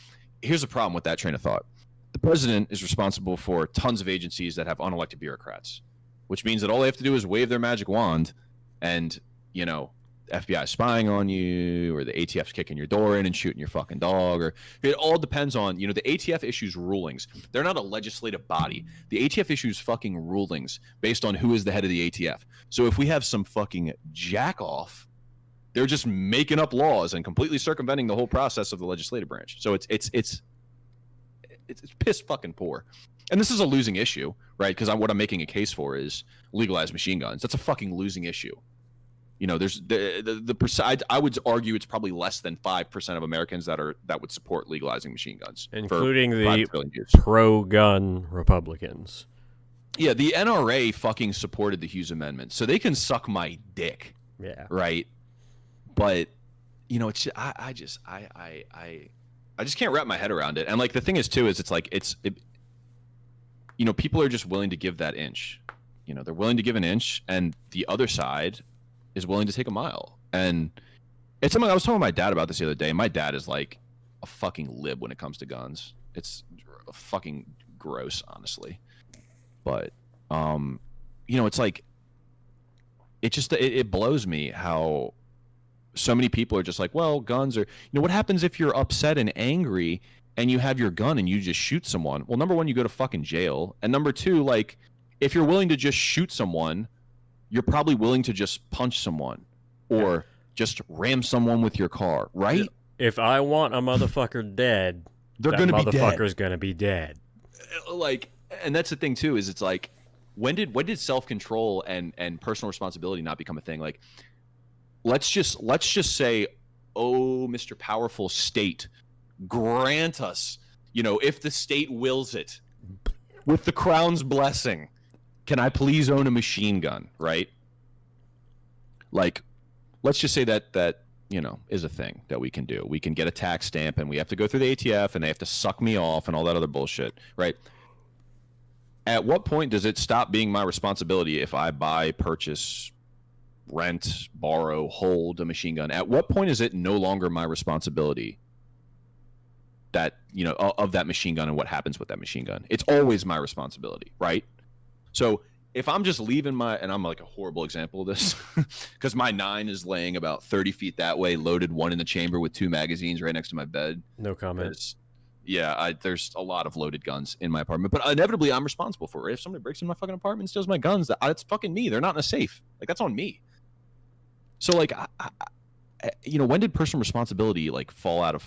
Here's the problem with that train of thought: the president is responsible for tons of agencies that have unelected bureaucrats, which means that all they have to do is wave their magic wand, and FBI spying on you, or the ATF's kicking your door in and shooting your fucking dog, or it all depends on, the ATF issues rulings. They're not a legislative body. The ATF issues fucking rulings based on who is the head of the ATF. So if we have some fucking jack off, they're just making up laws and completely circumventing the whole process of the legislative branch. So it's piss fucking poor. And this is a losing issue, right? Because what I'm making a case for is legalize machine guns. That's a fucking losing issue. There's the I would argue it's probably less than 5% of Americans that would support legalizing machine guns, including the pro-gun Republicans. Yeah, the NRA fucking supported the Hughes Amendment, so they can suck my dick. Yeah. Right. But it's I just can't wrap my head around it. And the thing is too is it's people are just willing to give that inch. They're willing to give an inch, and the other side is willing to take a mile. And it's something I was talking to my dad about this the other day. My dad is like a fucking lib when it comes to guns. It's fucking gross, honestly. But it's like it blows me how so many people are just like, well, guns are, what happens if you're upset and angry and you have your gun and you just shoot someone? Well, number one, you go to fucking jail. And number two, if you're willing to just shoot someone, you're probably willing to just punch someone or just ram someone with your car, right? If I want a motherfucker dead, they're going to be dead. Motherfucker's going to be dead. And that's the thing too, is it's like, when did self-control and personal responsibility not become a thing? Let's just say, oh, Mr. Powerful State, grant us, if the state wills it, with the crown's blessing, can I please own a machine gun, right? Let's just say that is a thing that we can do. We can get a tax stamp and we have to go through the ATF and they have to suck me off and all that other bullshit, right? At what point does it stop being my responsibility if I buy, purchase, rent, borrow, hold a machine gun? At what point is it no longer my responsibility that, of that machine gun and what happens with that machine gun? It's always my responsibility, right? So if I'm just leaving and I'm like a horrible example of this, because my 9 is laying about 30 feet that way, loaded, one in the chamber with 2 magazines right next to my bed. No comment. Yeah, there's a lot of loaded guns in my apartment, but inevitably I'm responsible for it. If somebody breaks in my fucking apartment and steals my guns, that's fucking me. They're not in a safe. Like, that's on me. So, like, when did personal responsibility like fall out of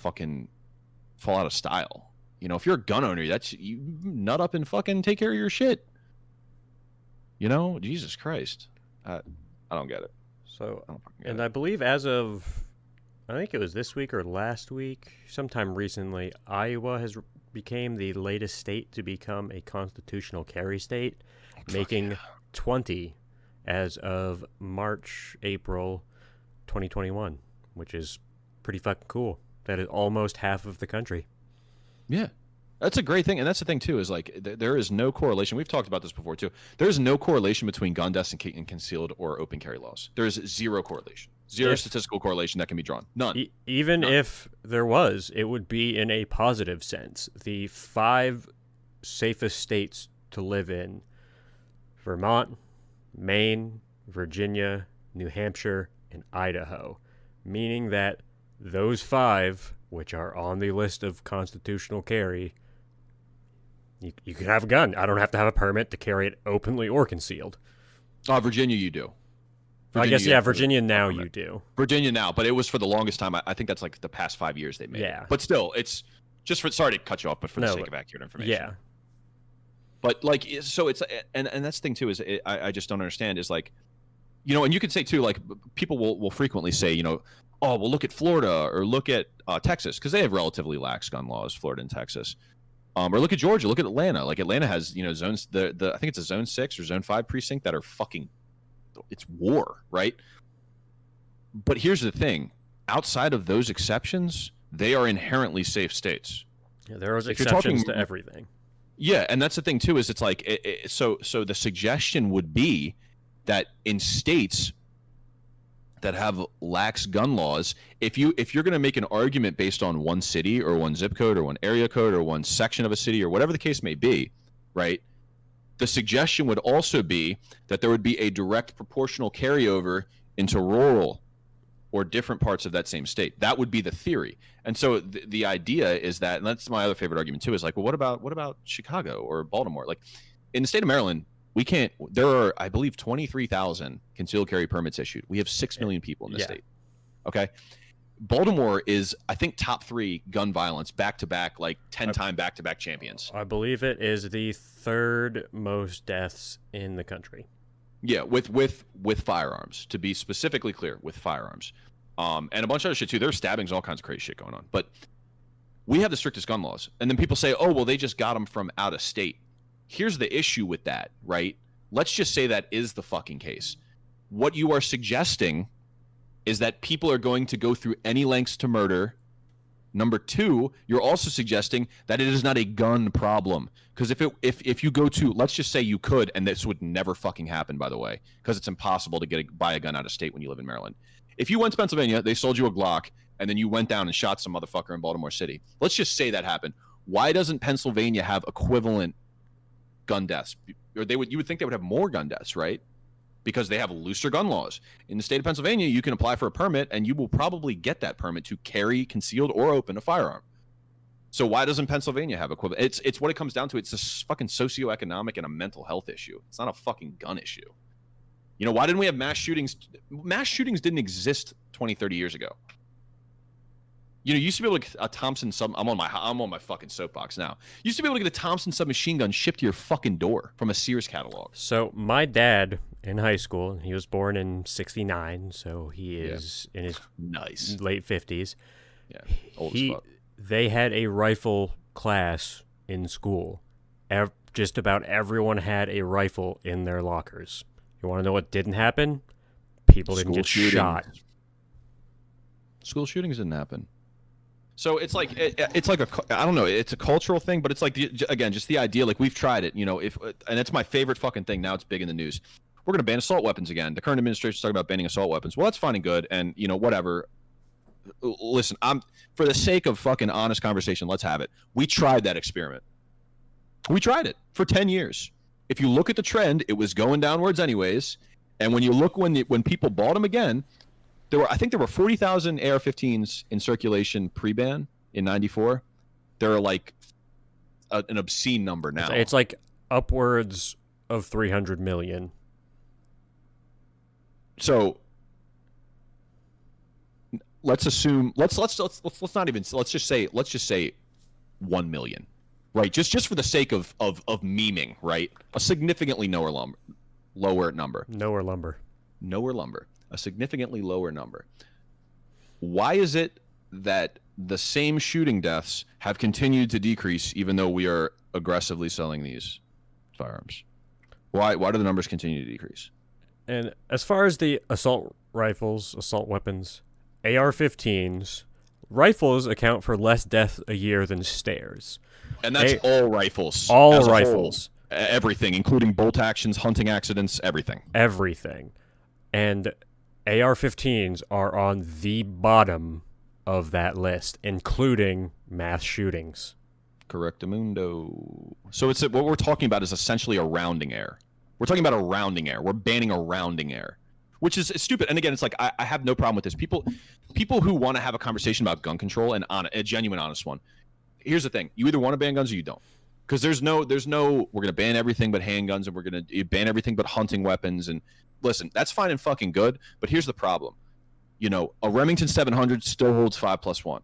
style? If you're a gun owner, you nut up and fucking take care of your shit. Jesus Christ, I don't get it. So, and I believe as of, I think it was this week or last week, sometime recently, Iowa has became the latest state to become a constitutional carry state, making 20 as of April 2021, which is pretty fucking cool. That is almost half of the country. Yeah. That's a great thing. And that's the thing, too, is like there is no correlation. We've talked about this before, too. There is no correlation between gun deaths and concealed or open carry laws. There is zero correlation. Zero statistical correlation that can be drawn. None. Even None. If there was, it would be in a positive sense. The 5 safest states to live in: Vermont, Maine, Virginia, New Hampshire, and Idaho. Meaning that those 5, which are on the list of constitutional carry, you can have a gun. I don't have to have a permit to carry it openly or concealed. Virginia, you do. Virginia now you do. Virginia now, but it was for the longest time. I think that's like the past 5 years they made it. But still, it's just sorry to cut you off, but for the sake of accurate information. Yeah. But like, so it's, and that's the thing too, is I just don't understand is like, and you could say too, like people will frequently say, oh, well, look at Florida or look at Texas, because they have relatively lax gun laws, Florida and Texas. Or look at Georgia, look at Atlanta. Like Atlanta has, zones, I think it's a zone 6 or zone 5 precinct that are fucking, it's war, right? But here's the thing. Outside of those exceptions, they are inherently safe states. Yeah, there are exceptions to everything. Yeah, and that's the thing too, is it's like, so the suggestion would be that in states that have lax gun laws, if you're going to make an argument based on one city or one zip code or one area code or one section of a city or whatever the case may be, right? The suggestion would also be that there would be a direct proportional carryover into rural or different parts of that same state. That would be the theory. And so the idea is that, and that's my other favorite argument too, is like, well, what about Chicago or Baltimore? Like in the state of Maryland, there are, I believe, 23,000 concealed carry permits issued. We have 6 million people in this state. Okay. Baltimore is, I think, top 3 gun violence, back-to-back, like 10-time back-to-back champions. I believe it is the 3rd most deaths in the country. Yeah, with firearms, to be specifically clear, with firearms. And a bunch of other shit too. There are stabbings, all kinds of crazy shit going on. But we have the strictest gun laws. And then people say, oh, well, they just got them from out of state. Here's the issue with that, right? Let's just say that is the fucking case. What you are suggesting is that people are going to go through any lengths to murder. Number 2, you're also suggesting that it is not a gun problem. Because if you go to, let's just say you could, and this would never fucking happen, by the way, because it's impossible to buy a gun out of state when you live in Maryland. If you went to Pennsylvania, they sold you a Glock, and then you went down and shot some motherfucker in Baltimore City. Let's just say that happened. Why doesn't Pennsylvania have equivalent gun deaths? Or you would think they would have more gun deaths, right? Because they have looser gun laws. In the state of Pennsylvania, you can apply for a permit, and you will probably get that permit to carry, concealed, or open a firearm. So why doesn't Pennsylvania have equivalent? It's what it comes down to. It's a fucking socioeconomic and a mental health issue. It's not a fucking gun issue. Why didn't we have mass shootings? Mass shootings didn't exist 20, 30 years ago. You used to be able to get a Thompson I'm on my fucking soapbox now. You used to be able to get a Thompson submachine gun shipped to your fucking door from a Sears catalog. So my dad in high school, he was born in 1969, so he is in his late 50s. Yeah, old as fuck. They had a rifle class in school. Just about everyone had a rifle in their lockers. You want to know what didn't happen? People didn't get shot. School shootings didn't happen. So it's like I don't know. It's a cultural thing, but it's like again, just the idea. Like we've tried it, and it's my favorite fucking thing. Now it's big in the news. We're gonna ban assault weapons again. The current administration's talking about banning assault weapons. Well, that's fine and good, and whatever. Listen, for the sake of fucking honest conversation, let's have it. We tried that experiment. We tried it for 10 years. If you look at the trend, it was going downwards anyways. And when you look when people bought them again. I think there were 40,000 AR-15s in circulation pre-ban in '94. There are like an obscene number now. It's like upwards of 300 million. So let's assume let's just say 1 million, right? Just for the sake of memeing, right? A significantly lower number. Nowhere lumber. A significantly lower number. Why is it that the same shooting deaths have continued to decrease even though we are aggressively selling these firearms? Why do the numbers continue to decrease? And as far as the assault rifles, assault weapons, AR-15s, rifles account for less deaths a year than stairs. And that's all rifles. All rifles. Everything, including bolt actions, hunting accidents, everything. And AR-15s are on the bottom of that list, including mass shootings. Correctamundo. So what we're talking about is essentially a rounding error. We're talking about a rounding error. We're banning a rounding error, which is stupid. And again, it's like I have no problem with this. People who want to have a conversation about gun control and a genuine, honest one. Here's the thing: you either want to ban guns or you don't. Because there's no we're gonna ban everything but handguns and we're gonna ban everything but hunting weapons. And listen, that's fine and fucking good, but here's the problem. A Remington 700 still holds 5+1.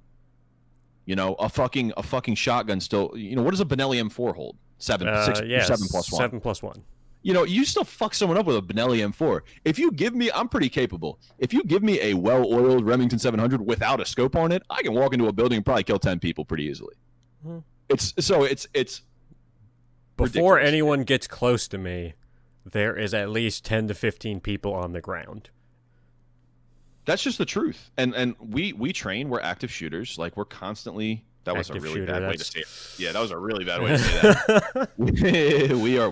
A fucking shotgun still. What does a Benelli M4 hold? 7+1. 7+1. You still fuck someone up with a Benelli M4. If you give me, I'm pretty capable. If you give me a well-oiled Remington 700 without a scope on it, I can walk into a building and probably kill 10 people pretty easily. Hmm. It's before ridiculous. Anyone gets close to me, there is at least 10 to 15 people on the ground. That's just the truth. And we train. We're active shooters. Like we're constantly. That was a really bad way to say it. Yeah, that was a really bad way to say that.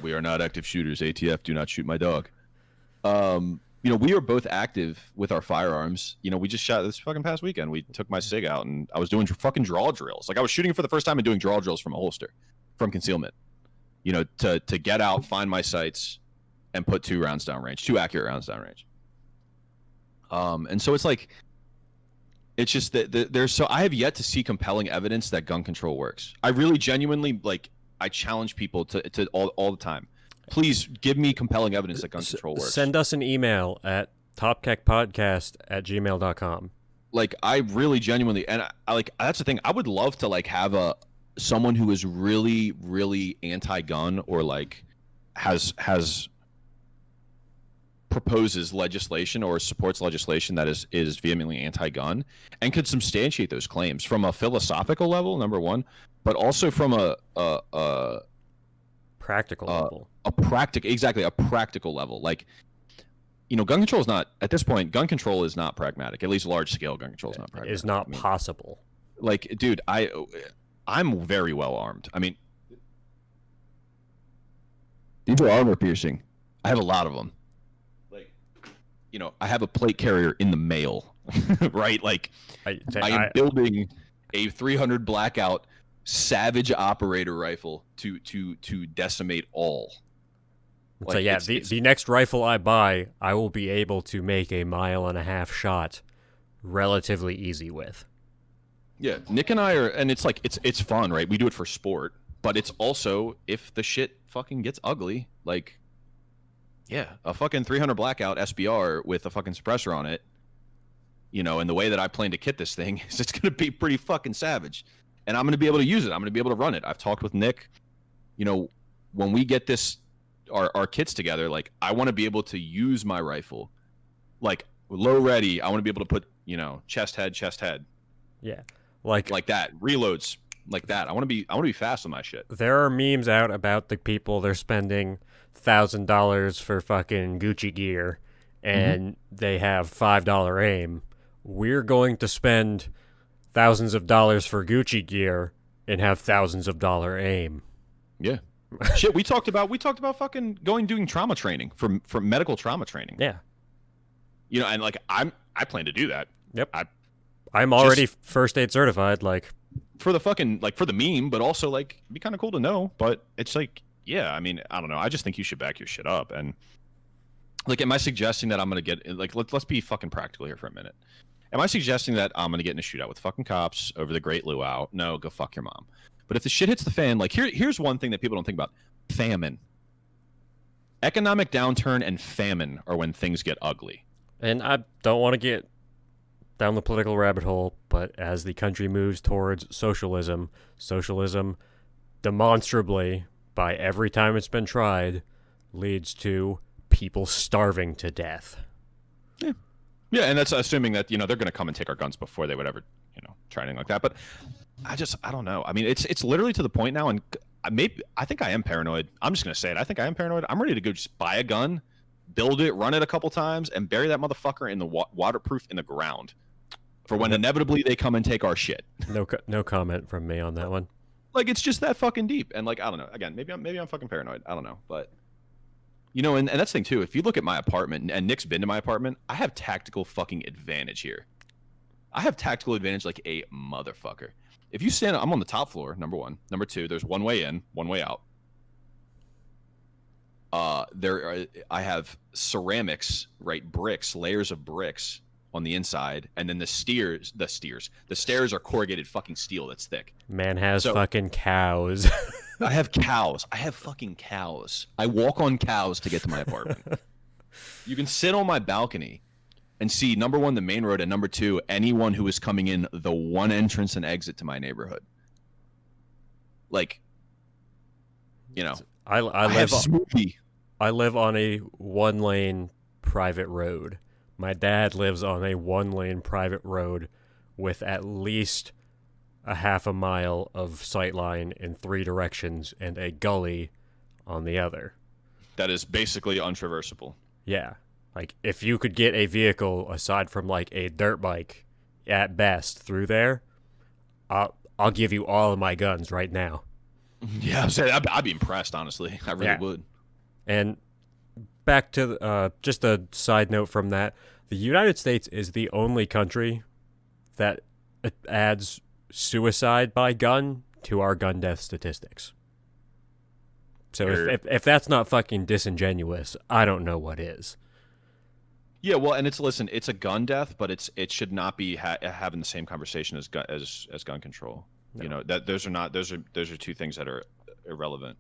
we are not active shooters. ATF, do not shoot my dog. We are both active with our firearms. We just shot this fucking past weekend. We took my SIG out and I was doing fucking draw drills. Like I was shooting for the first time and doing draw drills from a holster, from concealment. To get out, find my sights, and put 2 accurate rounds down range. And so it's like, it's just that I have yet to see compelling evidence that gun control works. I really genuinely I challenge people to all the time. Please give me compelling evidence that gun control works. Send us an email at topkekpodcast@gmail.com. I really genuinely, and that's the thing. I would love to have someone who is really, really anti-gun or has proposes legislation or supports legislation that is vehemently anti-gun and could substantiate those claims from a philosophical level, number one, but also from a practical level. A practical level. Gun control is not, at this point, gun control is not pragmatic. At least large scale gun control is not pragmatic. It is not possible. Dude, I'm very well armed. These are armor piercing. I have a lot of them. I have a plate carrier in the mail, right? I am building a 300 blackout Savage operator rifle to decimate all. So the next rifle I buy, I will be able to make a 1.5 mile shot relatively easy with. Yeah, Nick and I are, and it's it's fun, right? We do it for sport, but it's also if the shit fucking gets ugly, a fucking 300 blackout SBR with a fucking suppressor on it, and the way that I plan to kit this thing is it's going to be pretty fucking savage. And I'm going to be able to use it. I'm going to be able to run it. I've talked with Nick, when we get our kits together, I want to be able to use my rifle, low ready. I want to be able to put, chest head. Yeah. Like that. Reloads like that. I want to be fast on my shit. There are memes out about the people they're spending $1,000 for fucking Gucci gear and they have $5 aim. we're going to spend thousands of dollars for Gucci gear and have thousands of dollar aim. Yeah. Shit, we talked about fucking doing trauma training for medical trauma training. Yeah. You know, and like I plan to do that. Yep. I'm already first aid certified, like for the fucking for the meme, but also like it'd be kind of cool to know. But it's like, yeah, I mean, I don't know. I just think you should back your shit up. And like, am I suggesting that I'm gonna get like let's be fucking practical here for a minute? Am I suggesting that I'm gonna get in a shootout with fucking cops over the Great Luau? No, go fuck your mom. But if the shit hits the fan, like here's one thing that people don't think about: famine, economic downturn, and famine are when things get ugly. And I don't want to get down the political rabbit hole, but as the country moves towards socialism demonstrably, by every time it's been tried, leads to people starving to death. Yeah. Yeah, and that's assuming that, they're going to come and take our guns before they would ever, try anything like that. But I don't know. I mean, it's literally to the point now, and I think I am paranoid. I'm just going to say it. I think I am paranoid. I'm ready to go just buy a gun, build it, run it a couple times, and bury that motherfucker in the waterproof in the ground for when inevitably they come and take our shit. No comment from me on that one. Like, it's just that fucking deep. And like, I don't know. Again, maybe I'm fucking paranoid. I don't know. But and that's the thing too. If you look at my apartment, and Nick's been to my apartment, I have tactical fucking advantage here. I have tactical advantage like a motherfucker. If you stand, I'm on the top floor, number one. Number two, there's one way in, one way out. I have ceramics, right? Bricks, layers of bricks on the inside, and then the stairs are corrugated fucking steel that's thick. Man has fucking cows. I have cows. I have fucking cows. I walk on cows to get to my apartment. You can sit on my balcony and see, number one, the main road, and number two, anyone who is coming in the one entrance and exit to my neighborhood. Like, I have smoothie. I live on a one-lane private road. My dad lives on a one-lane private road with at least a half a mile of sightline in three directions and a gully on the other. That is basically untraversable. Yeah. Like, if you could get a vehicle aside from like a dirt bike at best through there, I'll give you all of my guns right now. Yeah, I'd be impressed, honestly. I really would. And back to just a side note from that, the United States is the only country that adds suicide by gun to our gun death statistics. So if that's not fucking disingenuous, I don't know what is. Yeah, well, and it's a gun death, but it should not be having the same conversation as gun control. No. Those are two things that are irrelevant.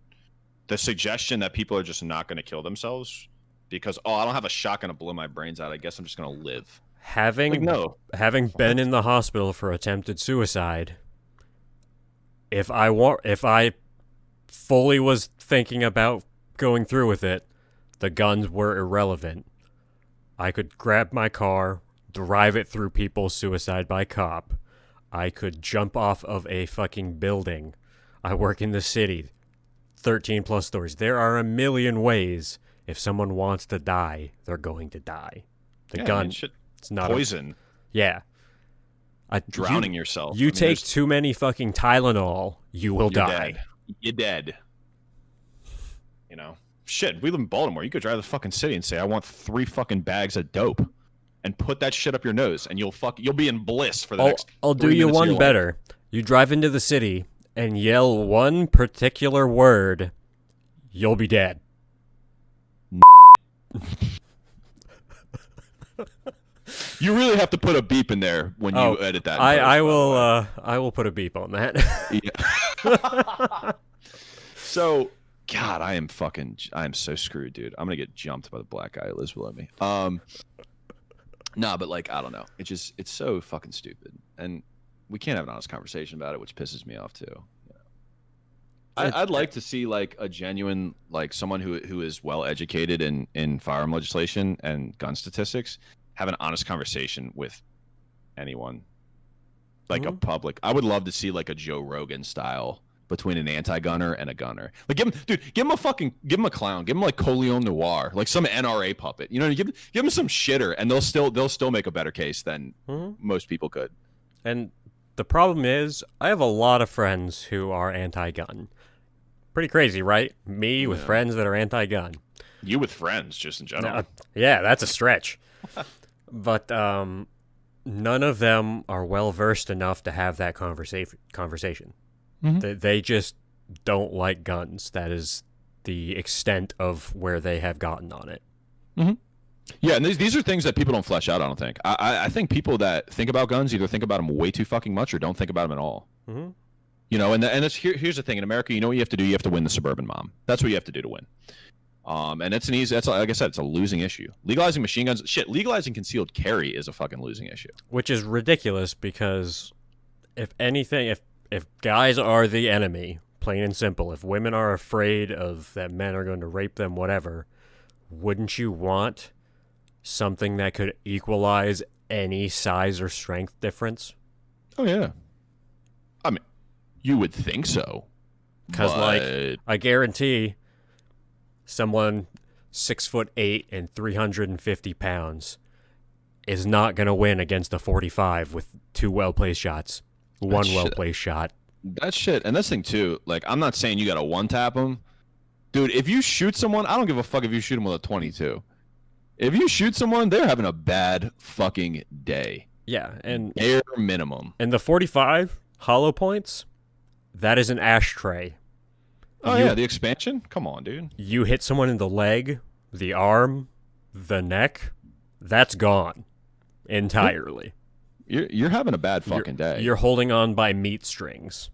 The suggestion that people are just not going to kill themselves because I don't have a shotgun to blow my brains out, I guess I'm just going to live. Having been in the hospital for attempted suicide, if I fully was thinking about going through with it, the guns were irrelevant. I could grab my car, drive it through people's suicide by cop. I could jump off of a fucking building. I work in the city, 13 plus stories. There are a million ways. If someone wants to die, they're going to die. The gun, it's not poison. Drowning yourself. You take too many fucking Tylenol, you will die. You're dead. Shit, we live in Baltimore. You could drive the fucking city and say, I want 3 fucking bags of dope. And put that shit up your nose, and you'll be in bliss for the next. I'll do you one better. You drive into the city and yell one particular word, you'll be dead. You really have to put a beep in there when you edit that. I will put a beep on that. Yeah. So, God, I am so screwed, dude. I'm gonna get jumped by the black guy that lives below me. No, but like, I don't know. It's so fucking stupid, and we can't have an honest conversation about it, which pisses me off too. I'd like to see like a genuine, like someone who is well educated in firearm legislation and gun statistics, have an honest conversation with anyone, like a public. I would love to see like a Joe Rogan style between an anti-gunner and a gunner. Like, give him a clown, give him like Coleon Noir, like some NRA puppet. You know, give him some shitter, and they'll still make a better case than most people could. And the problem is, I have a lot of friends who are anti-gun. Pretty crazy, right? Me with friends that are anti-gun. You with friends, just in general. Yeah, that's a stretch. But none of them are well versed enough to have that conversation. They just don't like guns. That is the extent of where they have gotten on it. Yeah, and these are things that people don't flesh out, I don't think. I think people that think about guns either think about them way too fucking much or don't think about them at all. You know, and here's the thing. In America, you know what you have to do? You have to win the suburban mom. that's what you have to do to win. And it's like I said, it's a losing issue. Legalizing machine guns, legalizing concealed carry is a fucking losing issue. Which is ridiculous because if anything, if guys are the enemy, plain and simple, if women are afraid of that men are going to rape them, whatever, wouldn't you want something that could equalize any size or strength difference? Oh, yeah. I mean, you would think so. Because, like, I guarantee someone 6'8" and 350 pounds is not going to win against a 45 with two well-placed shots. One well-placed shot. That shit. And this thing, too, like, I'm not saying you got to one-tap them. Dude, if you shoot someone, I don't give a fuck if you shoot them with a 22. If you shoot someone, they're having a bad fucking day. Yeah, and bare minimum. And the 45 hollow points, that is an ashtray. Oh, yeah, the expansion? Come on, dude. You hit someone in the leg, the arm, the neck, that's gone entirely. You're having a bad fucking day. You're holding on by meat strings.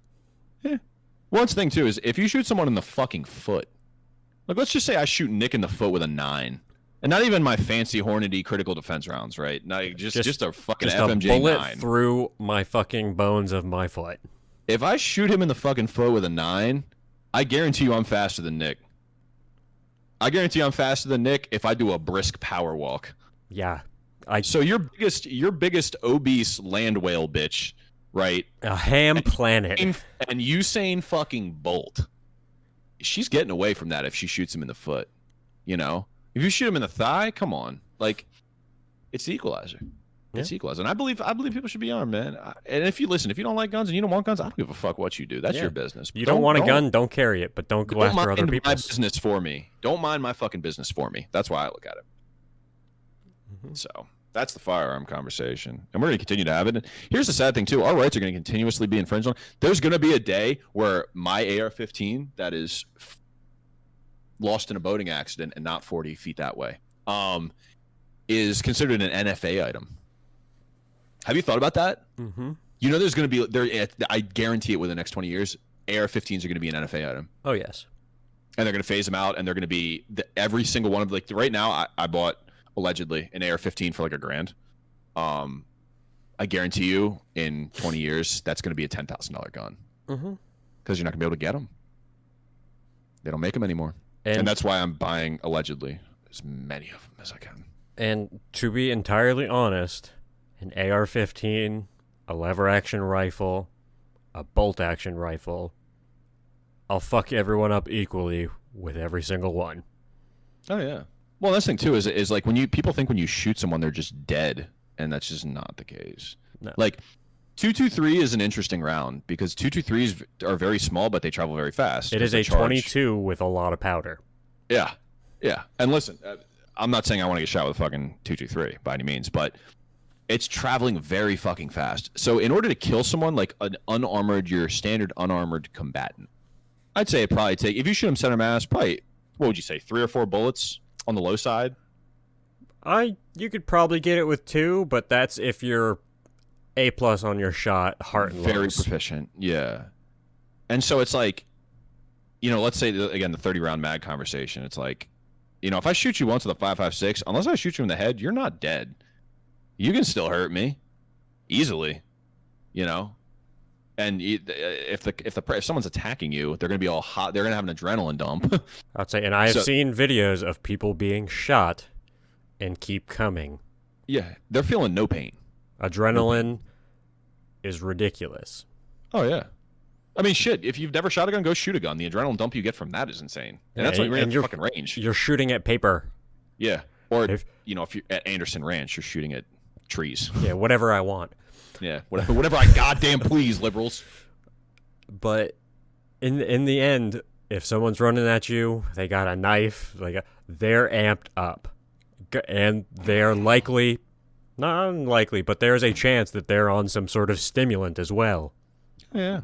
Yeah. One thing, too, is if you shoot someone in the fucking foot, like, let's just say I shoot Nick in the foot with a 9. And not even my fancy Hornady critical defense rounds, right? No, just a fucking FMJ 9. A bullet through my fucking bones of my foot. If I shoot him in the fucking foot with a 9, I guarantee you I'm faster than Nick. I guarantee I'm faster than Nick if I do a brisk power walk. Yeah. So your biggest obese land whale bitch, right? A ham planet. And Usain fucking Bolt. She's getting away from that if she shoots him in the foot, you know? If you shoot him in the thigh, come on. Like, it's the equalizer. It's the equalizer. And I believe people should be armed, man. And if you don't like guns and you don't want guns, I don't give a fuck what you do. That's your business. You don't want a gun, don't carry it, but don't go after other people. Don't mind my business for me. Don't mind my fucking business for me. That's why I look at it. So that's the firearm conversation. And we're going to continue to have it. And here's the sad thing, too. Our rights are going to continuously be infringed on. There's going to be a day where my AR-15 that is lost in a boating accident and not 40 feet that way is considered an NFA item. Have you thought about that? You know, there's going to be I guarantee it within the next 20 years, AR-15s are going to be an NFA item. Oh, yes. And they're going to phase them out, and they're going to be every single one of like right now. I bought allegedly an AR-15 for like $1,000. I guarantee you, in 20 years, that's going to be a $10,000 gun. Because you're not going to be able to get them. They don't make them anymore. And that's why I'm buying, allegedly, as many of them as I can. And to be entirely honest, an AR-15, a lever-action rifle, a bolt-action rifle, I'll fuck everyone up equally with every single one. Oh, yeah. Well, this thing, too, is like when people think when you shoot someone, they're just dead. And that's just not the case. No. Like, 223 is an interesting round because 223s are very small, but they travel very fast. It is a 22 with a lot of powder. Yeah. Yeah. And listen, I'm not saying I want to get shot with a fucking 223 by any means, but it's traveling very fucking fast. So in order to kill someone like your standard unarmored combatant, I'd say it probably take, if you shoot him center mass, probably, what would you say, 3 or 4 bullets on the low side? You could probably get it with 2, but that's if you're A+ on your shot, heart and very lungs. Proficient, yeah. And so it's like, you know, let's say again the 30-round mag conversation. It's like, you know, if I shoot you once with a 5.56, unless I shoot you in the head, you're not dead. You can still hurt me easily, you know. And if someone's attacking you, they're gonna be all hot. They're gonna have an adrenaline dump. I'd say, and I have seen videos of people being shot and keep coming. Yeah, they're feeling no pain. Adrenaline is ridiculous. Oh, yeah. I mean, shit. If you've never shot a gun, go shoot a gun. The adrenaline dump you get from that is insane, and Yeah, that's like right at the you're fucking range. you're shooting at paper. Yeah, or If, if you're at Anderson Ranch, you're shooting at trees. yeah, whatever I want. Yeah, whatever I goddamn please, liberals. But in the end, if someone's running at you, they got a knife, they're amped up, and they're likely, not unlikely, but there's a chance that they're on some sort of stimulant as well. Yeah.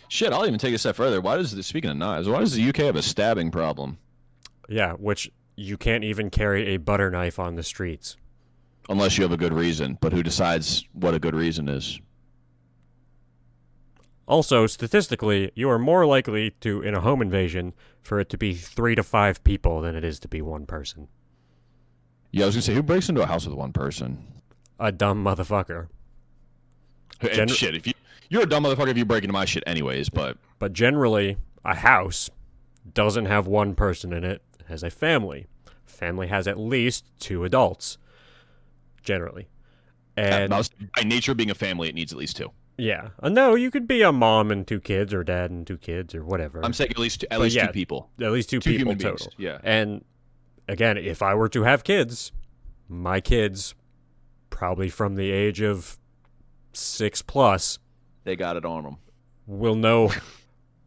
Shit, I'll even take it a step further. Speaking of knives, why does the UK have a stabbing problem? Yeah, which you can't even carry a butter knife on the streets. Unless you have a good reason, but who decides what a good reason is? Also, statistically, you are more likely to, in a home invasion, for it to be 3 to 5 people than it is to be one person. Yeah, I was gonna say, who breaks into a house with one person? A dumb motherfucker. Shit, if you're a dumb motherfucker if you break into my shit anyways, but generally, a house doesn't have one person in it. It has a family. Family has at least 2 adults, generally. And by nature of being a family, it needs at least 2. yeah. No, you could be a mom and 2 kids, or dad and 2 kids, or whatever. I'm saying at least 2 people. At least 2 Two people human total. beings. Yeah. And again, if I were to have kids, my kids, probably from the age of 6 plus, They got it on them. will know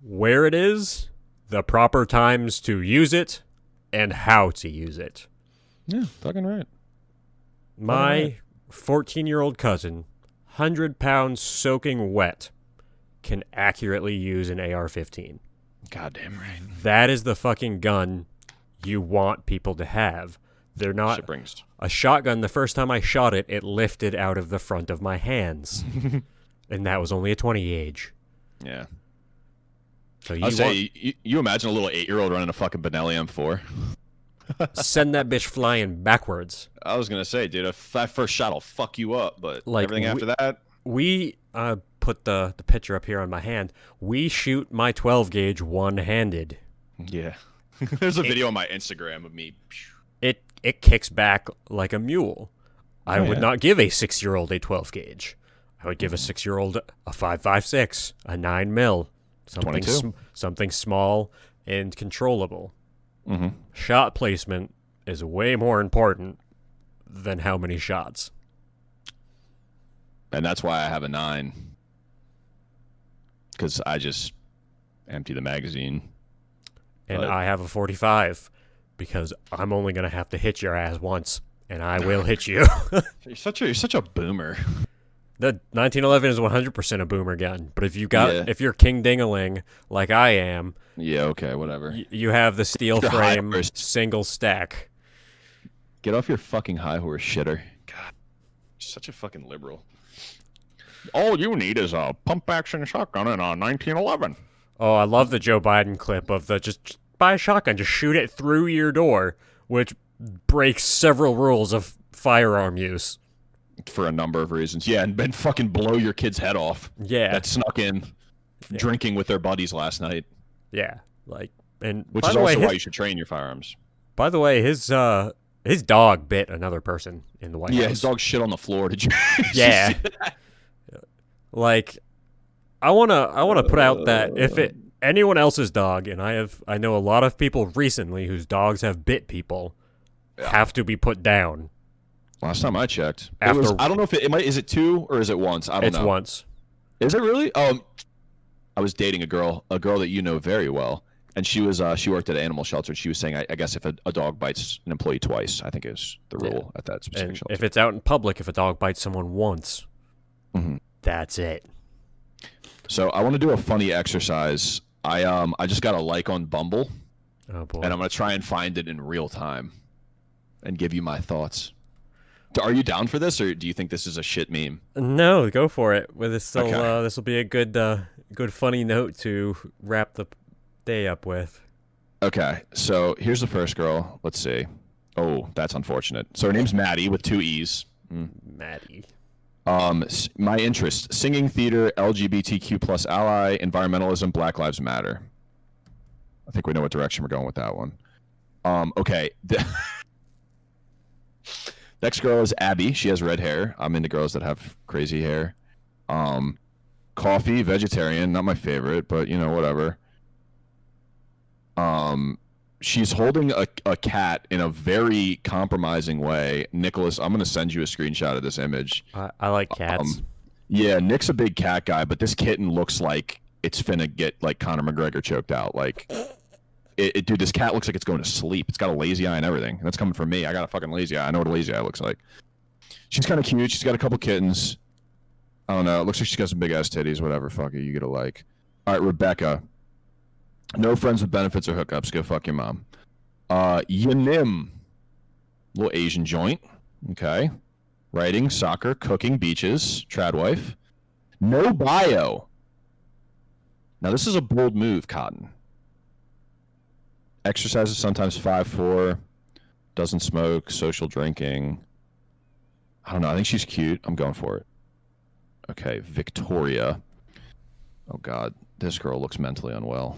where it is, the proper times to use it, and how to use it. Yeah, fucking right. My 14-year-old cousin, 100 pounds soaking wet, can accurately use an AR-15. Goddamn right. That is the fucking gun you want people to have. They're not a shotgun. The first time I shot it, it lifted out of the front of my hands. And that was only a 20 gauge. Yeah. So you imagine a little 8-year-old running a fucking Benelli M4? send that bitch flying backwards. I was going to say, dude, that first shot will fuck you up, but everything after that... We put the picture up here on my hand. We shoot my 12 gauge one-handed. Yeah. There's a video on my Instagram of me. It kicks back like a mule. I would not give a 6-year-old a 12 gauge. I would give a 6-year-old a 5.56, a 9 mil, something small and controllable. Mm-hmm. Shot placement is way more important than how many shots. And that's why I have a 9. Because I just empty the magazine. And I have a 45 because I'm only going to have to hit your ass once, and I will hit you. You're such a boomer. The 1911 is 100% a boomer gun, but if you're King Ding-a-ling like I am, yeah, okay, whatever. You have the steel frame single stack. Get off your fucking high horse, shitter. God, such a fucking liberal. All you need is a pump action shotgun and a 1911. Oh, I love the Joe Biden clip of the just buy a shotgun, just shoot it through your door, which breaks several rules of firearm use. For a number of reasons. Yeah, and then fucking blow your kid's head off. Yeah. That snuck in drinking with their buddies last night. Yeah. Which is also why you should train your firearms. By the way, his dog bit another person in the White House. Yeah, his dog shit on the floor. Did you? Yeah. Like, I wanna put out that if anyone else's dog, and I know a lot of people recently whose dogs have bit people, have to be put down. Last time I checked, I don't know if is it 2 or is it once? I don't know. It's once. Is it really? I was dating a girl that you know very well, and she worked at an animal shelter. And she was saying, I guess if a dog bites an employee twice, I think is the rule at that specific shelter. If it's out in public, if a dog bites someone once, that's it. So I want to do a funny exercise. I just got a like on Bumble. Oh boy! And I'm gonna try and find it in real time, and give you my thoughts. Are you down for this, or do you think this is a shit meme? No, go for it. This will be a good funny note to wrap the day up with. Okay, so here's the first girl. Let's see. Oh, that's unfortunate. So her name's Maddie with 2 E's. Maddie. My interest: singing, theater, LGBTQ plus ally, environmentalism, Black Lives Matter. I think we know what direction we're going with that one. Okay. Next girl is Abby. She has red hair. I'm into girls that have crazy hair. Coffee, vegetarian, not my favorite, but whatever. She's holding a cat in a very compromising way. Nicholas, I'm gonna send you a screenshot of this image. I like cats. Yeah, Nick's a big cat guy, but this kitten looks like it's finna get like Conor McGregor choked out. Like, dude, this cat looks like it's going to sleep. It's got a lazy eye and everything. And that's coming from me. I got a fucking lazy eye. I know what a lazy eye looks like. She's kind of cute. She's got a couple kittens. I don't know. It looks like she's got some big ass titties. Whatever. Fuck it. You get a like. All right, Rebecca. No friends with benefits or hookups. Go fuck your mom. Yanim. Little Asian joint. Okay. Writing, soccer, cooking, beaches, trad wife. No bio. Now this is a bold move, Cotton. Exercises sometimes 5'4". Doesn't smoke. Social drinking. I don't know. I think she's cute. I'm going for it. Okay, Victoria. Oh God, this girl looks mentally unwell.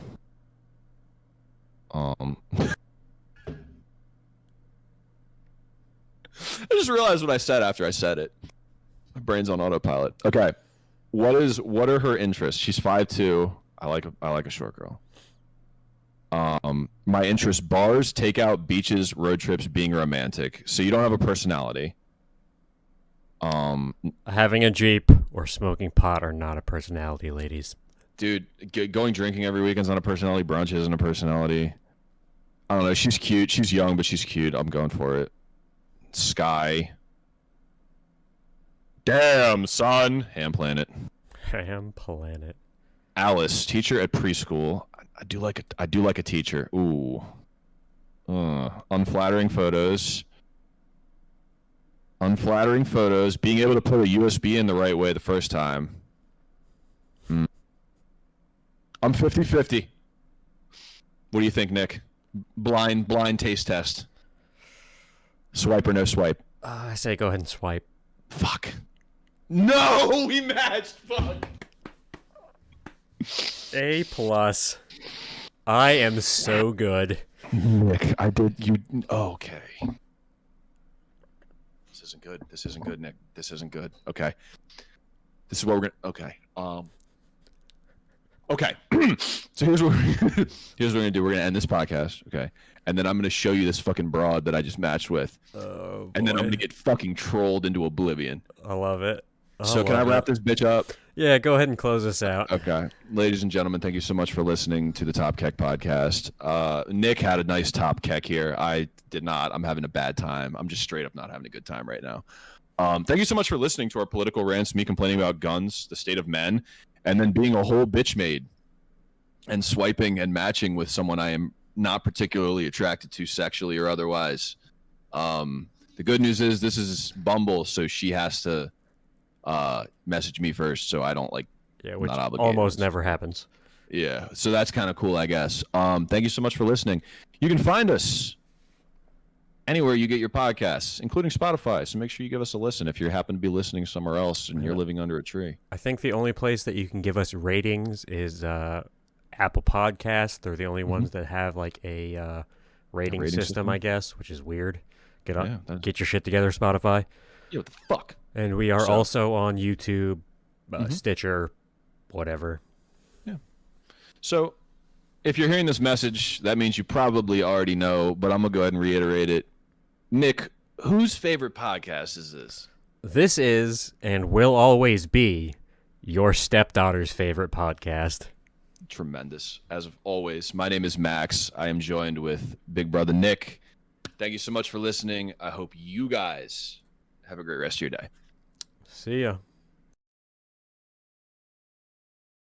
I just realized what I said after I said it. My brain's on autopilot. Okay, what are her interests? She's 5'2". I like a short girl. My interests: bars, takeout, beaches, road trips, being romantic. So you don't have a personality. Having a Jeep or smoking pot are not a personality, ladies. Dude, going drinking every weekend's not a personality. Brunch isn't a personality. I don't know. She's cute. She's young, but she's cute. I'm going for it. Sky. Damn, son. Ham Planet. Ham Planet. Alice, teacher at preschool. I do like a teacher. Ooh. Unflattering photos. Unflattering photos. Being able to put a USB in the right way the first time. I'm 50-50. What do you think, Nick? Blind taste test. Swipe or no swipe? I say go ahead and swipe. Fuck. No, we matched. Fuck. A+. I am so good. Nick, I did you. Okay. This isn't good. This isn't good, Nick. This isn't good. Okay. This is what we're gonna. Okay. Okay. So here's what we're gonna do. We're gonna end this podcast. Okay. And then I'm gonna show you this fucking broad that I just matched with. Oh, and then I'm gonna get fucking trolled into oblivion. I love it. So can I wrap this bitch up? Yeah, go ahead and close this out. Okay. Ladies and gentlemen, thank you so much for listening to the Top Keck podcast. Nick had a nice Top Keck here. I did not. I'm having a bad time. I'm just straight up not having a good time right now. Thank you so much for listening to our political rants, me complaining about guns, the state of men, and then being a whole bitch maid and swiping and matching with someone I am not particularly attracted to sexually or otherwise. The good news is this is Bumble, so she has to message me first, so I don't like. Yeah, which almost never happens. Yeah, so that's kind of cool, I guess. Thank you so much for listening. You can find us anywhere you get your podcasts, including Spotify. So make sure you give us a listen if you happen to be listening somewhere else and you're living under a tree. I think the only place that you can give us ratings is Apple Podcasts. They're the only ones that have like a rating system, I guess, which is weird. Get your shit together, Spotify. Yeah, what the fuck? And we are also on YouTube, Stitcher, whatever. Yeah. So if you're hearing this message, that means you probably already know, but I'm going to go ahead and reiterate it. Nick, whose favorite podcast is this? This is, and will always be, your stepdaughter's favorite podcast. Tremendous. As of always, my name is Max. I am joined with Big Brother Nick. Thank you so much for listening. I hope you guys have a great rest of your day. See ya.